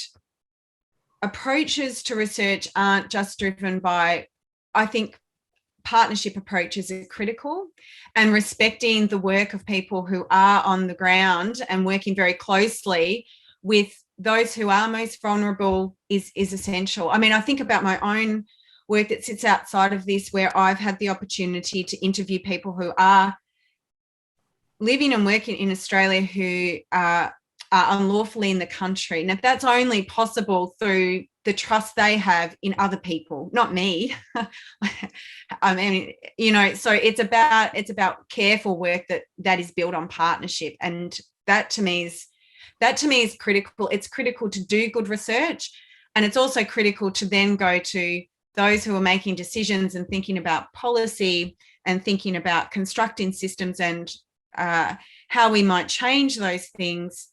approaches to research aren't just driven by, I think partnership approaches are critical, and respecting the work of people who are on the ground and working very closely with those who are most vulnerable is essential. I mean, I think about my own work that sits outside of this, where I've had the opportunity to interview people who are living and working in Australia who are unlawfully in the country. Now, that's only possible through the trust they have in other people, not me. I mean, so it's about careful work that is built on partnership, and that to me is critical. It's critical to do good research, and it's also critical to then go to those who are making decisions and thinking about policy and thinking about constructing systems and how we might change those things.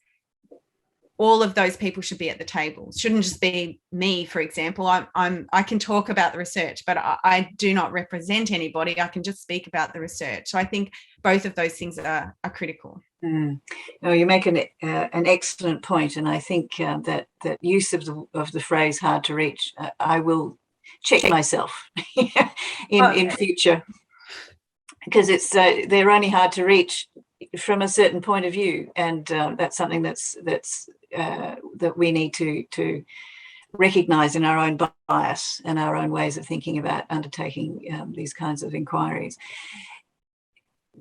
All of those people should be at the table. It shouldn't just be me, for example. I can talk about the research, but I do not represent anybody. I can just speak about the research. So I think both of those things are critical. No, you make an excellent point, and I think that use of the phrase "hard to reach," I will check myself in future, because it's they're only hard to reach from a certain point of view, and that's something that we need to recognise in our own bias and our own ways of thinking about undertaking these kinds of inquiries.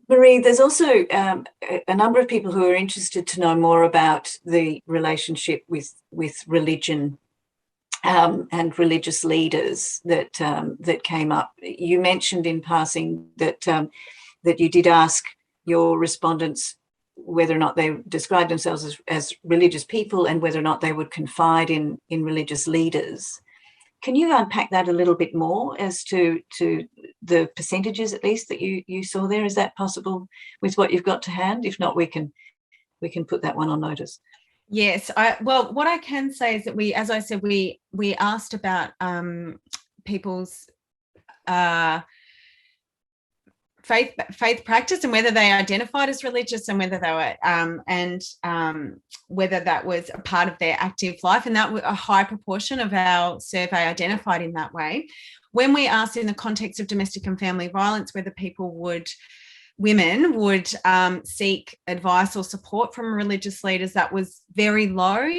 Marie, there's also a number of people who are interested to know more about the relationship with religion and religious leaders that came up. You mentioned in passing that you did ask your respondents whether or not they described themselves as religious people and whether or not they would confide in religious leaders. Can you unpack that a little bit more as to the percentages, at least, that you saw there? Is that possible with what you've got to hand? If not, we can put that one on notice. Yes. Well, what I can say is that as I said, we asked about people's faith practice and whether they identified as religious and whether they were whether that was a part of their active life, and that a high proportion of our survey identified in that way. When we asked in the context of domestic and family violence whether women would seek advice or support from religious leaders, that was very low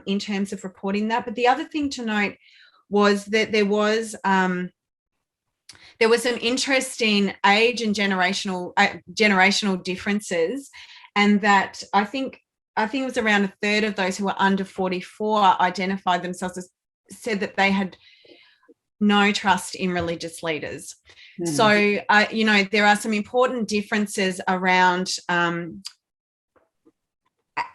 in terms of reporting that. But the other thing to note was that there was some interesting age and generational differences, and that I think it was around a third of those who were under 44 identified themselves as, said that they had no trust in religious leaders. So, there are some important differences around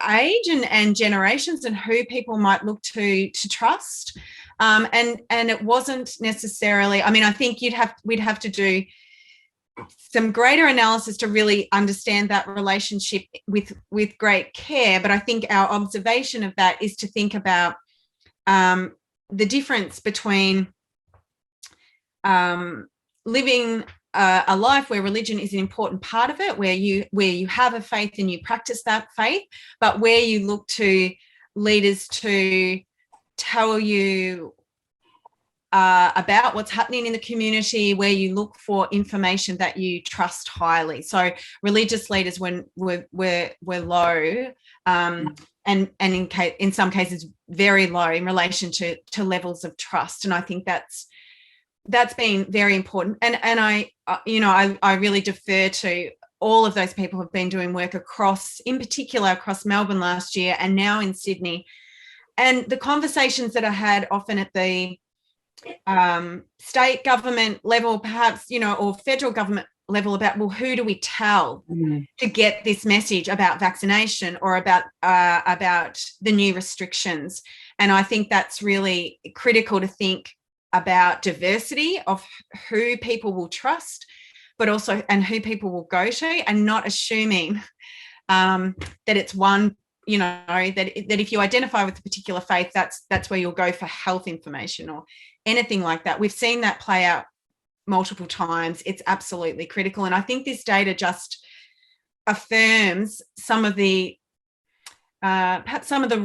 age and generations and who people might look to trust. And it wasn't necessarily, I mean, I think we'd have to do some greater analysis to really understand that relationship with great care. But I think our observation of that is to think about the difference between living a life where religion is an important part of it, where you have a faith and you practice that faith, but where you look to leaders to tell you about what's happening in the community, where you look for information that you trust highly. So religious leaders were low, and in some cases very low in relation to levels of trust. And I think that's been very important. And I really defer to all of those people who have been doing work in particular across Melbourne last year and now in Sydney. And the conversations that I had often at the state government level, perhaps, or federal government level, about, well, who do we tell to get this message about vaccination or about the new restrictions? And I think that's really critical to think about diversity of who people will trust, but also and who people will go to, and not assuming that it's one. That if you identify with a particular faith, that's where you'll go for health information or anything like that. We've seen that play out multiple times. It's absolutely critical. And I think this data just affirms some of the perhaps some of the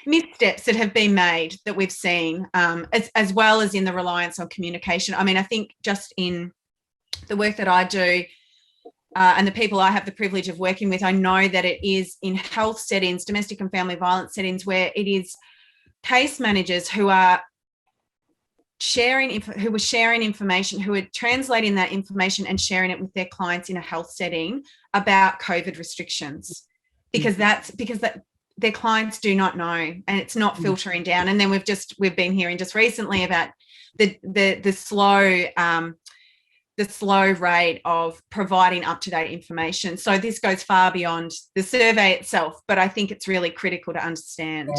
missteps that have been made that we've seen, as well as in the reliance on communication. I mean, I think just in the work that I do, and the people I have the privilege of working with, I know that it is in health settings, domestic and family violence settings, where it is case managers who are sharing information, who are translating that information and sharing it with their clients in a health setting about COVID restrictions, because their clients do not know, and it's not filtering down. And then we've been hearing just recently about the slow rate of providing up-to-date information. So this goes far beyond the survey itself, but I think it's really critical to understand.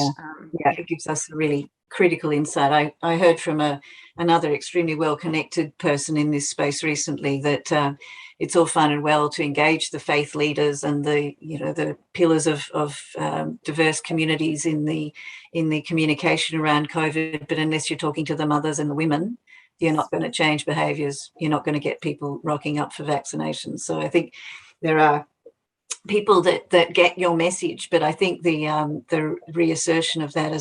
It gives us a really critical insight. I heard from another extremely well-connected person in this space recently that it's all fun and well to engage the faith leaders and the pillars of diverse communities in the communication around COVID, but unless you're talking to the mothers and the women, you're not going to change behaviours. You're not going to get people rocking up for vaccinations. So I think there are people that get your message, but I think the reassertion of that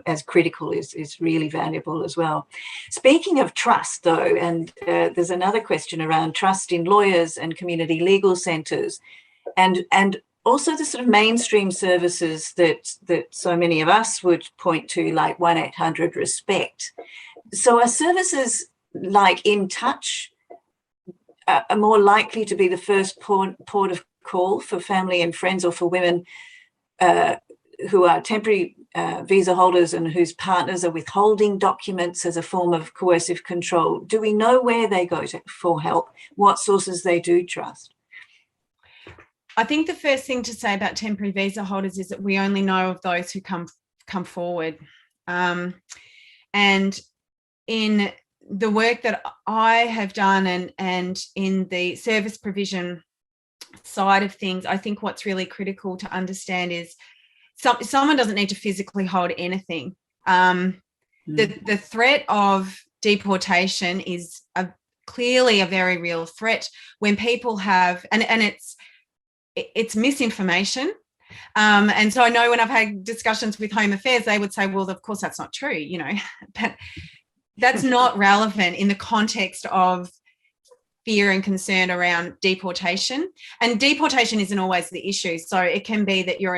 as critical is really valuable as well. Speaking of trust, though, and there's another question around trust in lawyers and community legal centres, and also the sort of mainstream services that so many of us would point to, like 1-800 RESPECT. So are services like In Touch are more likely to be the first port of call for family and friends, or for women who are temporary visa holders and whose partners are withholding documents as a form of coercive control? Do we know where they go for help, what sources they do trust? I think the first thing to say about temporary visa holders is that we only know of those who come forward. And in the work that I have done and in the service provision side of things, I think what's really critical to understand is someone doesn't need to physically hold anything. The threat of deportation is clearly a very real threat when people have, and it's misinformation. And so I know when I've had discussions with Home Affairs, they would say, well, of course that's not true, but that's not relevant in the context of fear and concern around deportation. And deportation isn't always the issue. So it can be that you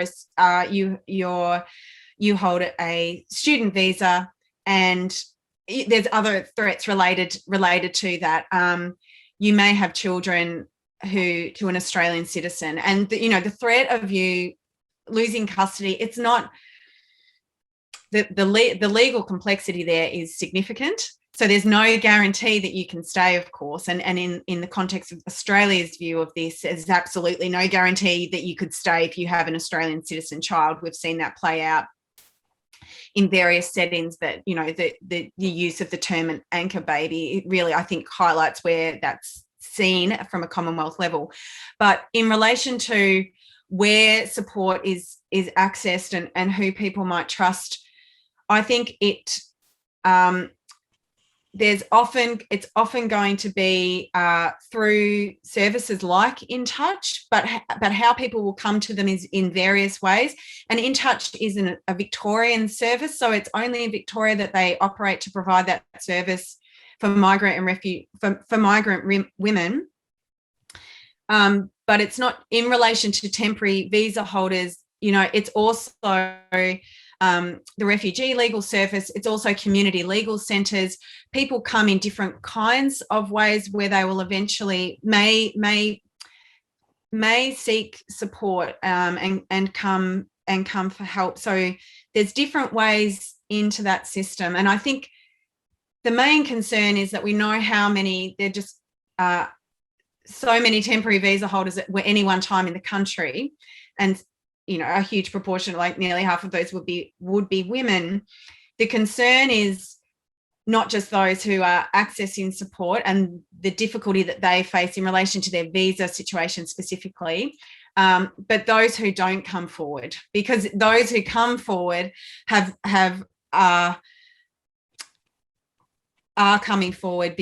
hold a student visa and there's other threats related to that. You may have children to an Australian citizen, and the threat of you losing custody, it's not the legal complexity there is significant. So there's no guarantee that you can stay, of course. And in the context of Australia's view of this, there's absolutely no guarantee that you could stay if you have an Australian citizen child. We've seen that play out in various settings, that, the use of the term anchor baby, it really, I think, highlights where that's seen from a Commonwealth level. But in relation to where support is accessed and who people might trust, I think it's often going to be through services like In Touch, but how people will come to them is in various ways. And In Touch isn't a Victorian service, so it's only in Victoria that they operate to provide that service for migrant women. But it's not in relation to temporary visa holders. It's also the refugee legal service. It's also community legal centres. People come in different kinds of ways where they will eventually may seek support and come for help. So there's different ways into that system. And I think the main concern is that we know how many, there just so many temporary visa holders at any one time in the country, and a huge proportion, like nearly half of those would be women. The concern is not just those who are accessing support and the difficulty that they face in relation to their visa situation specifically, but those who don't come forward, because those who come forward are coming forward.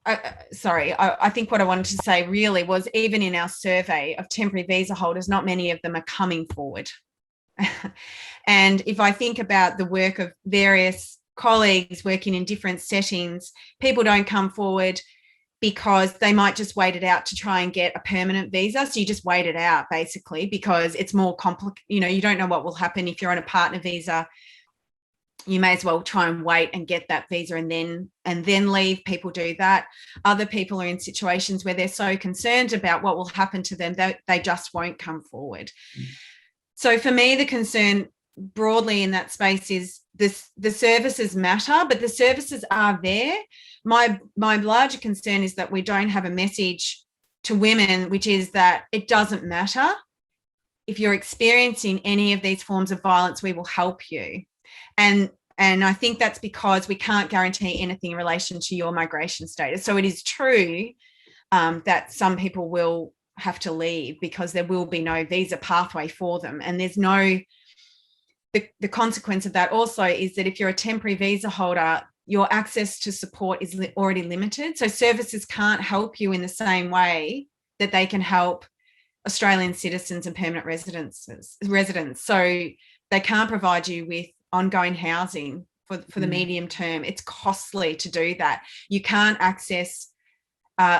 I think what I wanted to say really was, even in our survey of temporary visa holders, not many of them are coming forward. And if I think about the work of various colleagues working in different settings, people don't come forward because they might just wait it out to try and get a permanent visa. So you just wait it out, basically, because it's more complicated. You don't know what will happen if you're on a partner visa. You may as well try and wait and get that visa and then leave. People do that. Other people are in situations where they're so concerned about what will happen to them that they just won't come forward. So for me, the concern broadly in that space is the services matter, but the services are there. My larger concern is that we don't have a message to women, which is that it doesn't matter. If you're experiencing any of these forms of violence, we will help you. And I think that's because we can't guarantee anything in relation to your migration status. So it is true that some people will have to leave because there will be no visa pathway for them. And there's no, the consequence of that also is that if you're a temporary visa holder, your access to support is already limited. So services can't help you in the same way that they can help Australian citizens and permanent residents. So they can't provide you with ongoing housing for the medium term. It's costly to do that. You can't access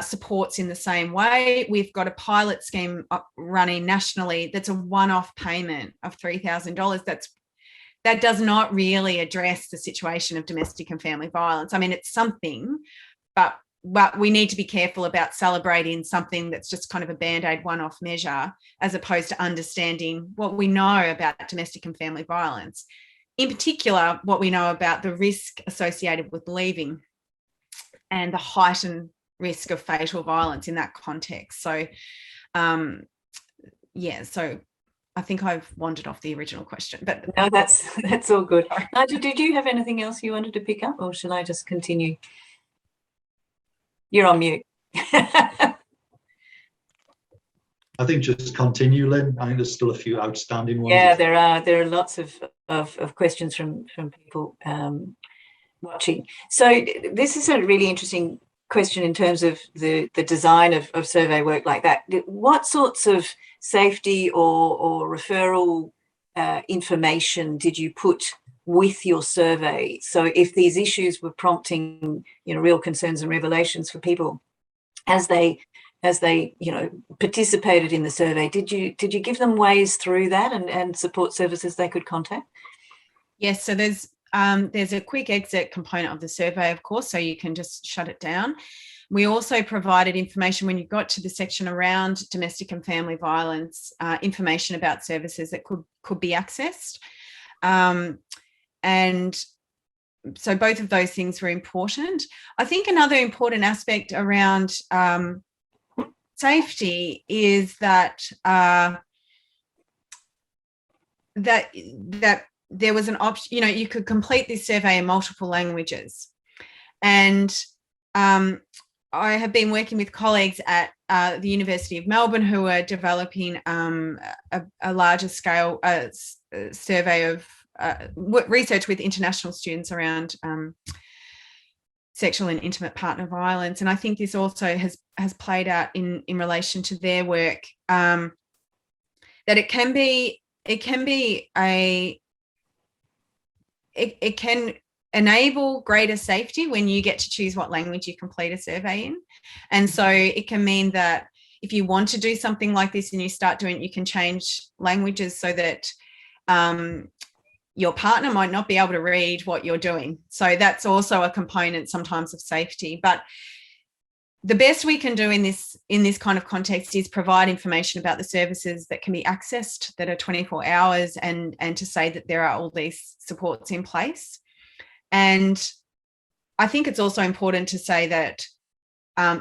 supports in the same way. We've got a pilot scheme running nationally that's a one-off payment of $3,000. That does not really address the situation of domestic and family violence. I mean, it's something, but we need to be careful about celebrating something that's just kind of a Band-Aid one-off measure, as opposed to understanding what we know about domestic and family violence. In particular, what we know about the risk associated with leaving and the heightened risk of fatal violence in that context. So, so I think I've wandered off the original question, but no, that's all good. Nigel, did you have anything else you wanted to pick up, or shall I just continue? You're on mute. I think just continue, Lynn. I think there's still a few outstanding ones. Yeah, there are lots of questions from people watching. So this is a really interesting question in terms of the design of survey work like that. What sorts of safety or referral information did you put with your survey? So if these issues were prompting, real concerns and revelations for people as they participated in the survey, did you give them ways through that and support services they could contact? Yes, so there's a quick exit component of the survey, of course, so you can just shut it down. We also provided information when you got to the section around domestic and family violence, information about services that could be accessed. And so both of those things were important. I think another important aspect around safety is that that there was an option, you could complete this survey in multiple languages. And I have been working with colleagues at the University of Melbourne who are developing a larger scale survey of research with international students around sexual and intimate partner violence. And I think this also has played out in relation to their work, that it can enable greater safety when you get to choose what language you complete a survey in. And so it can mean that if you want to do something like this and you start doing it, you can change languages so that your partner might not be able to read what you're doing. So that's also a component sometimes of safety. But the best we can do in this kind of context is provide information about the services that can be accessed that are 24 hours and to say that there are all these supports in place. And I think it's also important to say that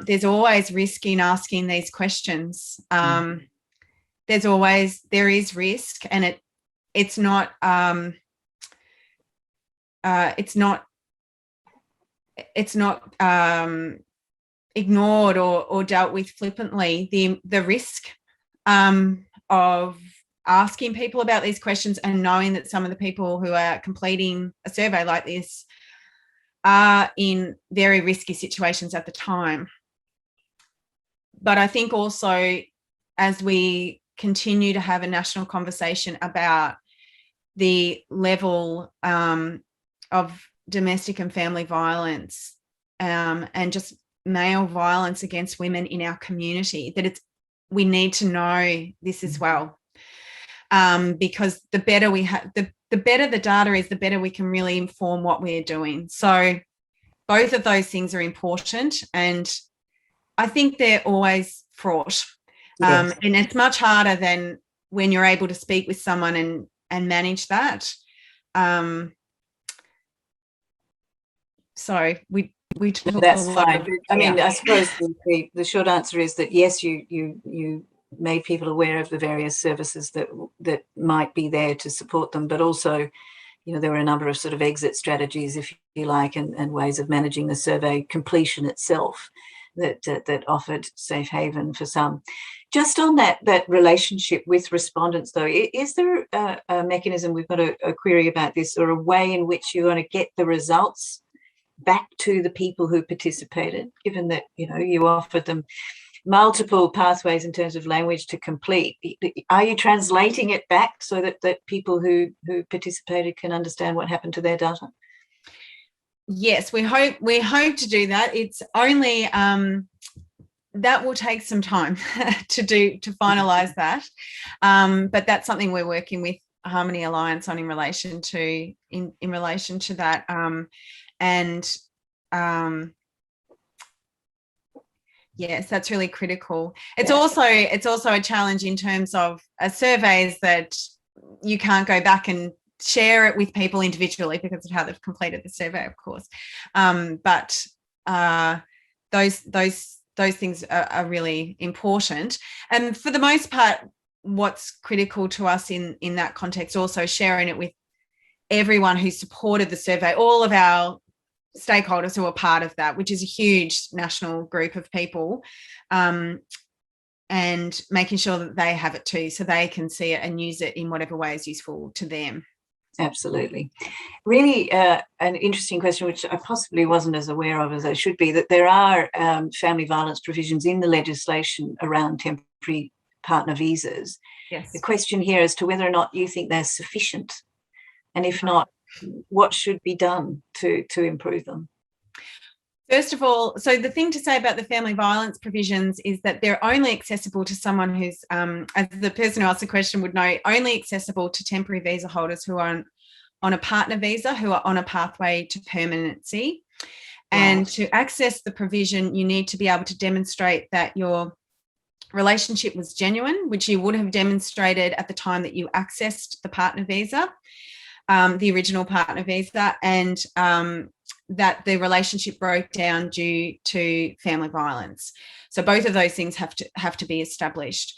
there's always risk in asking these questions. There is risk, and it's not ignored or dealt with flippantly. The risk of asking people about these questions and knowing that some of the people who are completing a survey like this are in very risky situations at the time. But I think also, as we continue to have a national conversation about the level of domestic and family violence and just male violence against women in our community, that we need to know this as well, because the better we have, the better the data is, the better we can really inform what we're doing. So both of those things are important, and I think they're always fraught. Yes. And it's much harder than when you're able to speak with someone and manage that. So we that's fine. I mean, I suppose the short answer is that yes, you made people aware of the various services that might be there to support them, but also, you know, there were a number of sort of exit strategies, if you like, and ways of managing the survey completion itself that offered safe haven for some. Just on that relationship with respondents, though, is there a mechanism? We've got a query about this, or a way in which you're going to get the results back to the people who participated, given that, you know, you offered them multiple pathways in terms of language to complete. Are you translating it back so that people who participated can understand what happened to their data? Yes, we hope to do that. It's only that will take some time to finalise that, but that's something we're working with Harmony Alliance on in relation to that, yes, that's really critical. It's also a challenge in terms of surveys that you can't go back and share it with people individually because of how they've completed the survey, of course. But those things are really important. And for the most part, what's critical to us in that context, also sharing it with everyone who supported the survey, all of our stakeholders who are part of that, which is a huge national group of people, and making sure that they have it too, so they can see it and use it in whatever way is useful to them. Absolutely. Really an interesting question, which I possibly wasn't as aware of as I should be, that there are family violence provisions in the legislation around temporary partner visas. Yes. The question here as to whether or not you think they're sufficient, and if not, what should be done to improve them? First of all, so the thing to say about the family violence provisions is that they're only accessible to someone who's, as the person who asked the question would know, only accessible to temporary visa holders who are on a partner visa, who are on a pathway to permanency. And to access the provision, you need to be able to demonstrate that your relationship was genuine, which you would have demonstrated at the time that you accessed the partner visa, the original partner visa, and that the relationship broke down due to family violence. So both of those things have to be established.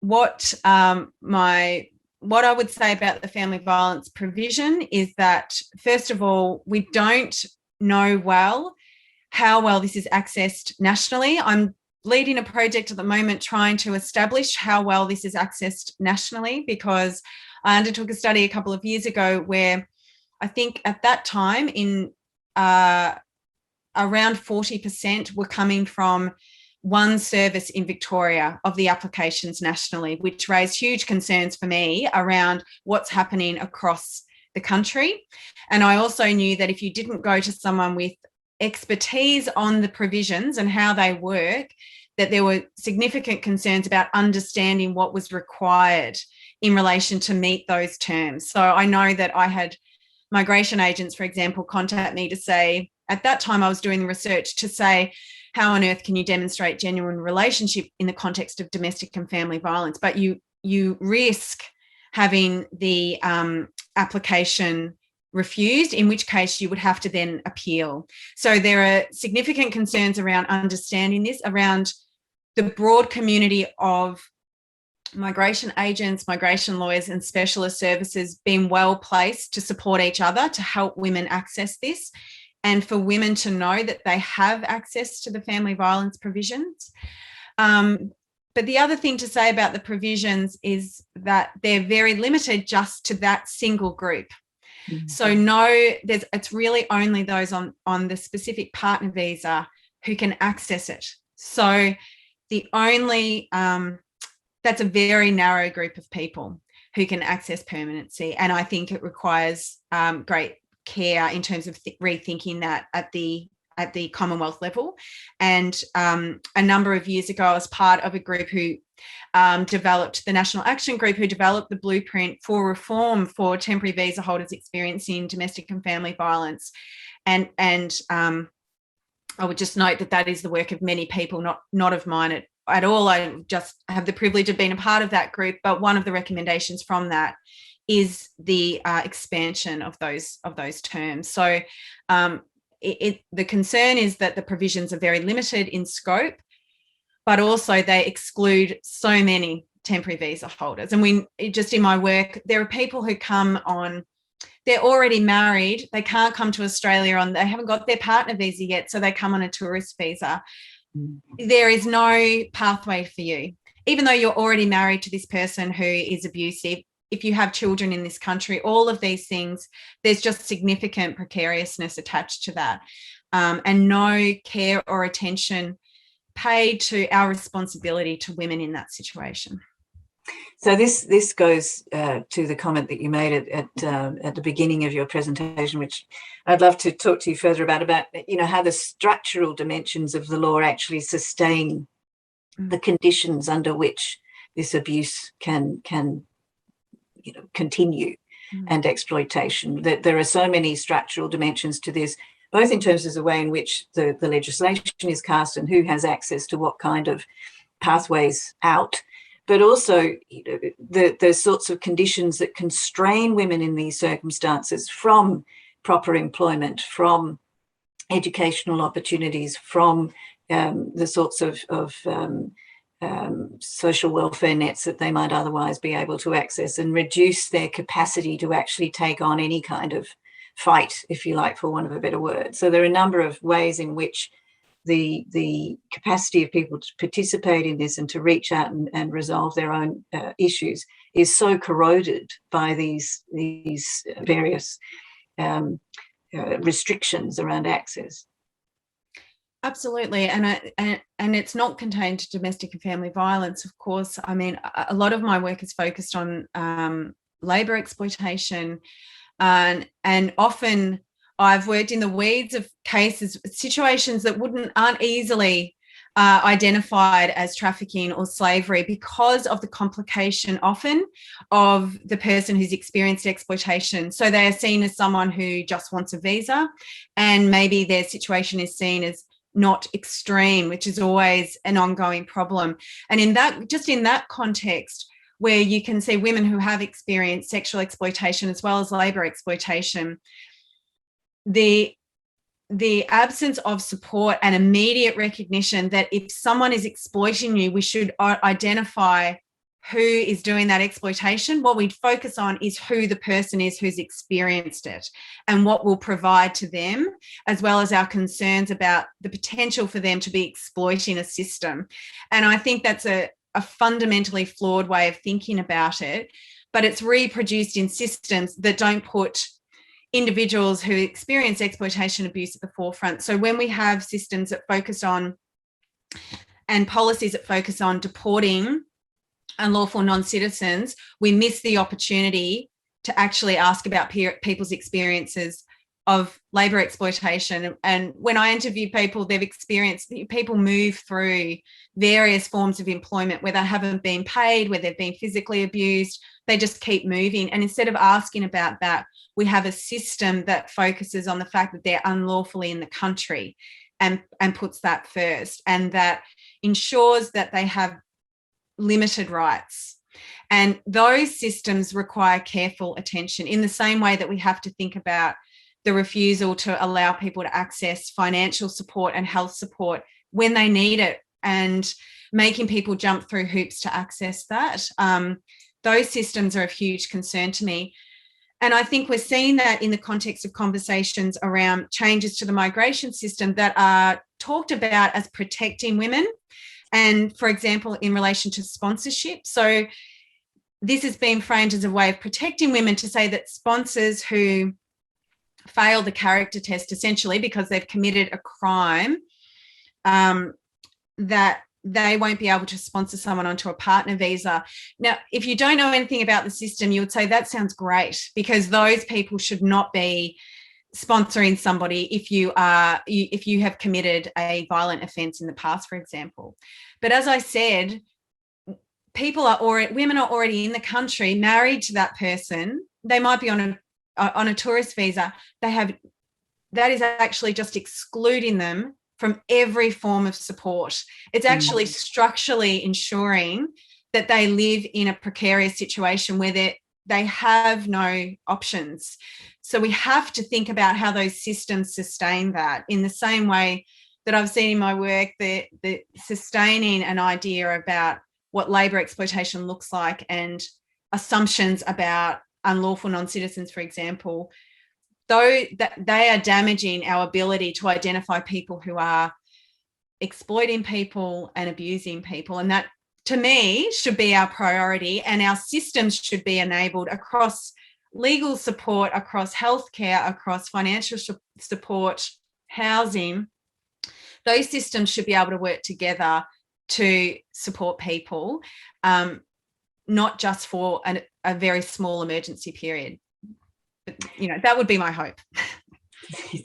What I would say about the family violence provision is that, first of all, we don't know how well this is accessed nationally. I'm leading a project at the moment trying to establish how well this is accessed nationally, because I undertook a study a couple of years ago where I think at that time in around 40% were coming from one service in Victoria of the applications nationally, which raised huge concerns for me around what's happening across the country. And I also knew that if you didn't go to someone with expertise on the provisions and how they work, that there were significant concerns about understanding what was required in relation to meet those terms. So I know that I had migration agents, for example, contact me to say, at that time I was doing the research to say, how on earth can you demonstrate genuine relationship in the context of domestic and family violence? But you risk having the application refused, in which case you would have to then appeal. So there are significant concerns around understanding this, around the broad community of migration agents, migration lawyers and specialist services being well placed to support each other to help women access this, and for women to know that they have access to the family violence provisions. But the other thing to say about the provisions is that they're very limited just to that single group. Mm-hmm. So it's really only those on the specific partner visa who can access it. So that's a very narrow group of people who can access permanency. And I think it requires great care in terms of rethinking that at the Commonwealth level. And a number of years ago, I was part of a group who developed, the National Action Group, who developed the blueprint for reform for temporary visa holders experiencing domestic and family violence. And I would just note that is the work of many people, not of mine at all. I just have the privilege of being a part of that group. But one of the recommendations from that is the expansion of those terms. So the concern is that the provisions are very limited in scope, but also they exclude so many temporary visa holders. And just in my work, there are people who come on, they're already married, they can't come to Australia they haven't got their partner visa yet, so they come on a tourist visa. There is no pathway for you. Even though you're already married to this person who is abusive, if you have children in this country, all of these things, there's just significant precariousness attached to that, and no care or attention paid to our responsibility to women in that situation. So this goes to the comment that you made at the beginning of your presentation, which I'd love to talk to you further about how the structural dimensions of the law actually sustain the conditions under which this abuse can continue, and exploitation. That there are so many structural dimensions to this, both in terms of the way in which the legislation is cast and who has access to what kind of pathways out, but also the sorts of conditions that constrain women in these circumstances from proper employment, from educational opportunities, from the sorts of social welfare nets that they might otherwise be able to access, and reduce their capacity to actually take on any kind of fight, if you like, for want of a better word. So there are a number of ways in which the capacity of people to participate in this and to reach out and resolve their own issues is so corroded by these various restrictions around access. Absolutely, and it's not contained to domestic and family violence, of course. I mean, a lot of my work is focused on labour exploitation, and often I've worked in the weeds of cases, situations that aren't easily identified as trafficking or slavery because of the complication often of the person who's experienced exploitation. So they are seen as someone who just wants a visa, and maybe their situation is seen as not extreme, which is always an ongoing problem. And in that context, where you can see women who have experienced sexual exploitation as well as labour exploitation, the absence of support and immediate recognition that if someone is exploiting you, we should identify who is doing that exploitation. What we'd focus on is who the person is who's experienced it and what we'll provide to them, as well as our concerns about the potential for them to be exploiting a system. And I think that's a fundamentally flawed way of thinking about it, but it's reproduced in systems that don't put individuals who experience exploitation abuse at the forefront. So when we have systems that focus on and policies that focus on deporting unlawful non-citizens, we miss the opportunity to actually ask about people's experiences of labour exploitation. And when I interview people, they've experienced, people move through various forms of employment where they haven't been paid, where they've been physically abused, they just keep moving. And instead of asking about that, we have a system that focuses on the fact that they're unlawfully in the country and puts that first, and that ensures that they have limited rights. And those systems require careful attention in the same way that we have to think about the refusal to allow people to access financial support and health support when they need it, and making people jump through hoops to access that. Those systems are of huge concern to me. And I think we're seeing that in the context of conversations around changes to the migration system that are talked about as protecting women. And for example, in relation to sponsorship. So this has been framed as a way of protecting women, to say that sponsors who fail the character test, essentially because they've committed a crime, that they won't be able to sponsor someone onto a partner visa. Now, if you don't know anything about the system, you would say that sounds great, because those people should not be sponsoring somebody if you have committed a violent offence in the past, for example. But as I said, women are already in the country, married to that person. They might be on a tourist visa. That is actually just excluding them from every form of support. It's actually structurally ensuring that they live in a precarious situation where they have no options. So we have to think about how those systems sustain that, in the same way that I've seen in my work, the sustaining an idea about what labour exploitation looks like and assumptions about unlawful non-citizens, for example, though that they are damaging our ability to identify people who are exploiting people and abusing people. And that, to me, should be our priority, and our systems should be enabled across legal support, across healthcare, across financial support, housing. Those systems should be able to work together to support people, not just for a very small emergency period. But, that would be my hope.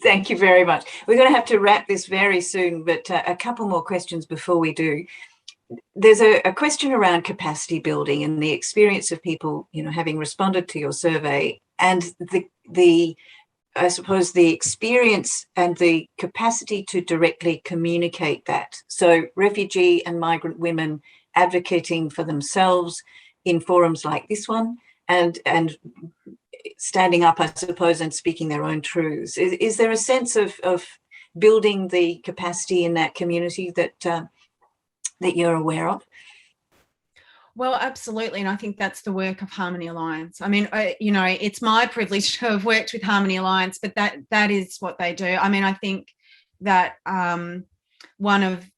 Thank you very much. We're going to have to wrap this very soon, but a couple more questions before we do. There's a question around capacity building and the experience of people, having responded to your survey, and the I suppose the experience and the capacity to directly communicate that. So refugee and migrant women advocating for themselves in forums like this one, and standing up, I suppose, and speaking their own truths. Is there a sense of building the capacity in that community that you're aware of? Well, absolutely. And I think that's the work of Harmony Alliance. I mean, it's my privilege to have worked with Harmony Alliance, but that is what they do. I mean, I think that one of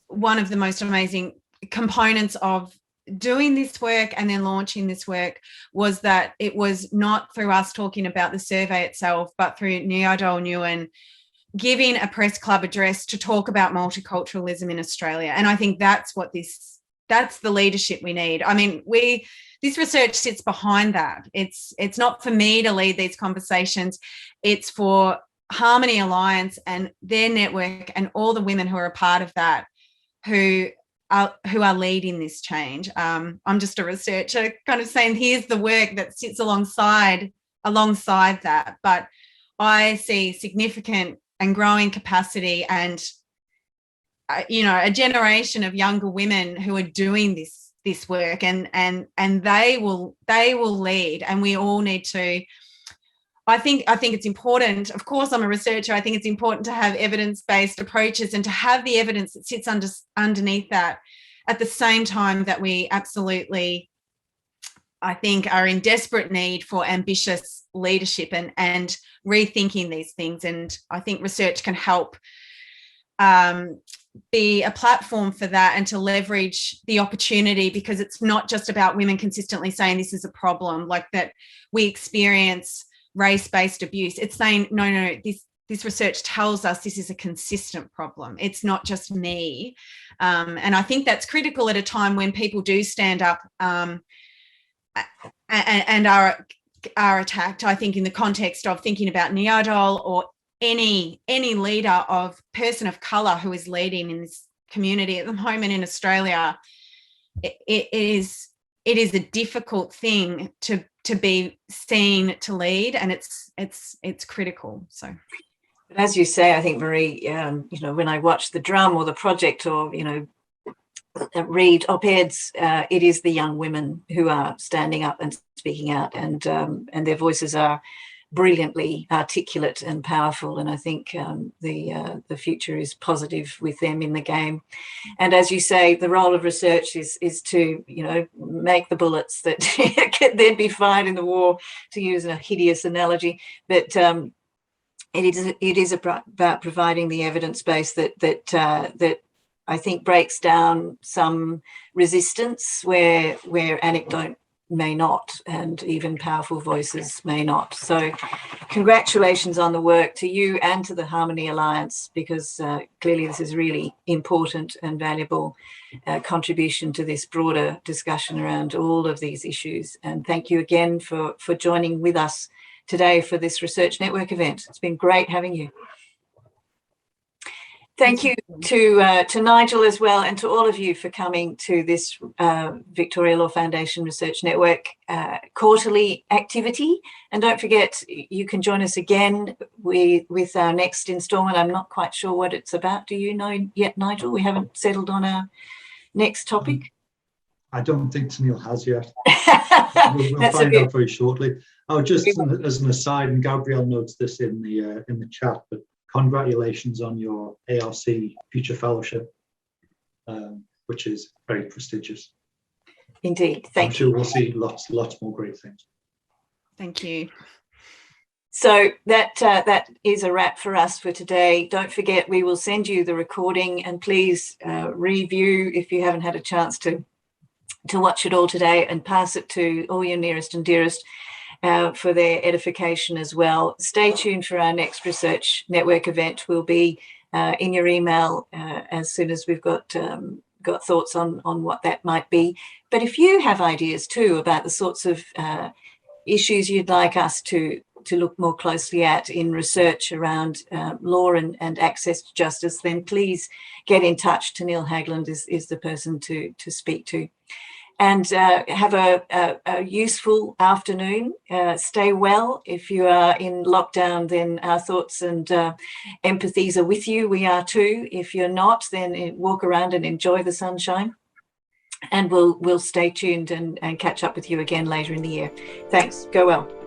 the most amazing components of doing this work and then launching this work was that it was not through us talking about the survey itself, but through Nyadol Nguyen giving a press club address to talk about multiculturalism in Australia. And I think that's the leadership we need. I mean, this research sits behind that. It's not for me to lead these conversations. It's for Harmony Alliance and their network and all the women who are a part of that, who are leading this change. I'm just a researcher kind of saying, here's the work that sits alongside that. But I see significant and growing capacity and a generation of younger women who are doing this work, and they will lead, and we all need to. I think it's important. Of course, I'm a researcher. I think it's important to have evidence-based approaches and to have the evidence that sits underneath that. At the same time, that we absolutely, I think, are in desperate need for ambitious leadership and rethinking these things. And I think research can help be a platform for that, and to leverage the opportunity, because it's not just about women consistently saying this is a problem, like that we experience race-based abuse. It's saying, no, this research tells us this is a consistent problem. It's not just me. And I think that's critical at a time when people do stand up and are attacked. I think in the context of thinking about Nyadol or any leader of person of colour who is leading in this community at the moment in Australia, it is a difficult thing to be seen to lead, and it's critical. So, but as you say, I think, Marie, when I watch the drum or the project, or read op-eds, it is the young women who are standing up and speaking out, and their voices are brilliantly articulate and powerful, and I think the future is positive with them in the game. And as you say, the role of research is to make the bullets that can then be fired in the war, to use a hideous analogy, but it is about providing the evidence base that I think breaks down some resistance where anecdote may not, and even powerful voices may not. So congratulations on the work to you and to the Harmony Alliance, because clearly this is really important and valuable contribution to this broader discussion around all of these issues. And thank you again for joining with us today for this Research Network event. It's been great having you. Thank you to Nigel as well, and to all of you for coming to this Victoria Law Foundation Research Network quarterly activity. And don't forget, you can join us again with our next instalment. I'm not quite sure what it's about. Do you know yet, Nigel? We haven't settled on our next topic. I don't think Tennille has yet. We'll find out very shortly. Just as an aside, and Gabrielle notes this in the chat, but congratulations on your ARC Future Fellowship, which is very prestigious. Indeed, thank you. I'm sure we'll see lots more great things. Thank you. So that is a wrap for us for today. Don't forget, we will send you the recording, and please review if you haven't had a chance to watch it all today, and pass it to all your nearest and dearest for their edification as well. Stay tuned for our next Research Network event. We'll be in your email as soon as we've got thoughts on what that might be. But if you have ideas too about the sorts of issues you'd like us to look more closely at in research around law and access to justice, then please get in touch. Tennille Hagland is the person to speak to. And have a useful afternoon. Stay well. If you are in lockdown, then our thoughts and empathies are with you. We are too. If you're not, then walk around and enjoy the sunshine. And we'll stay tuned and catch up with you again later in the year. Thanks. Go well.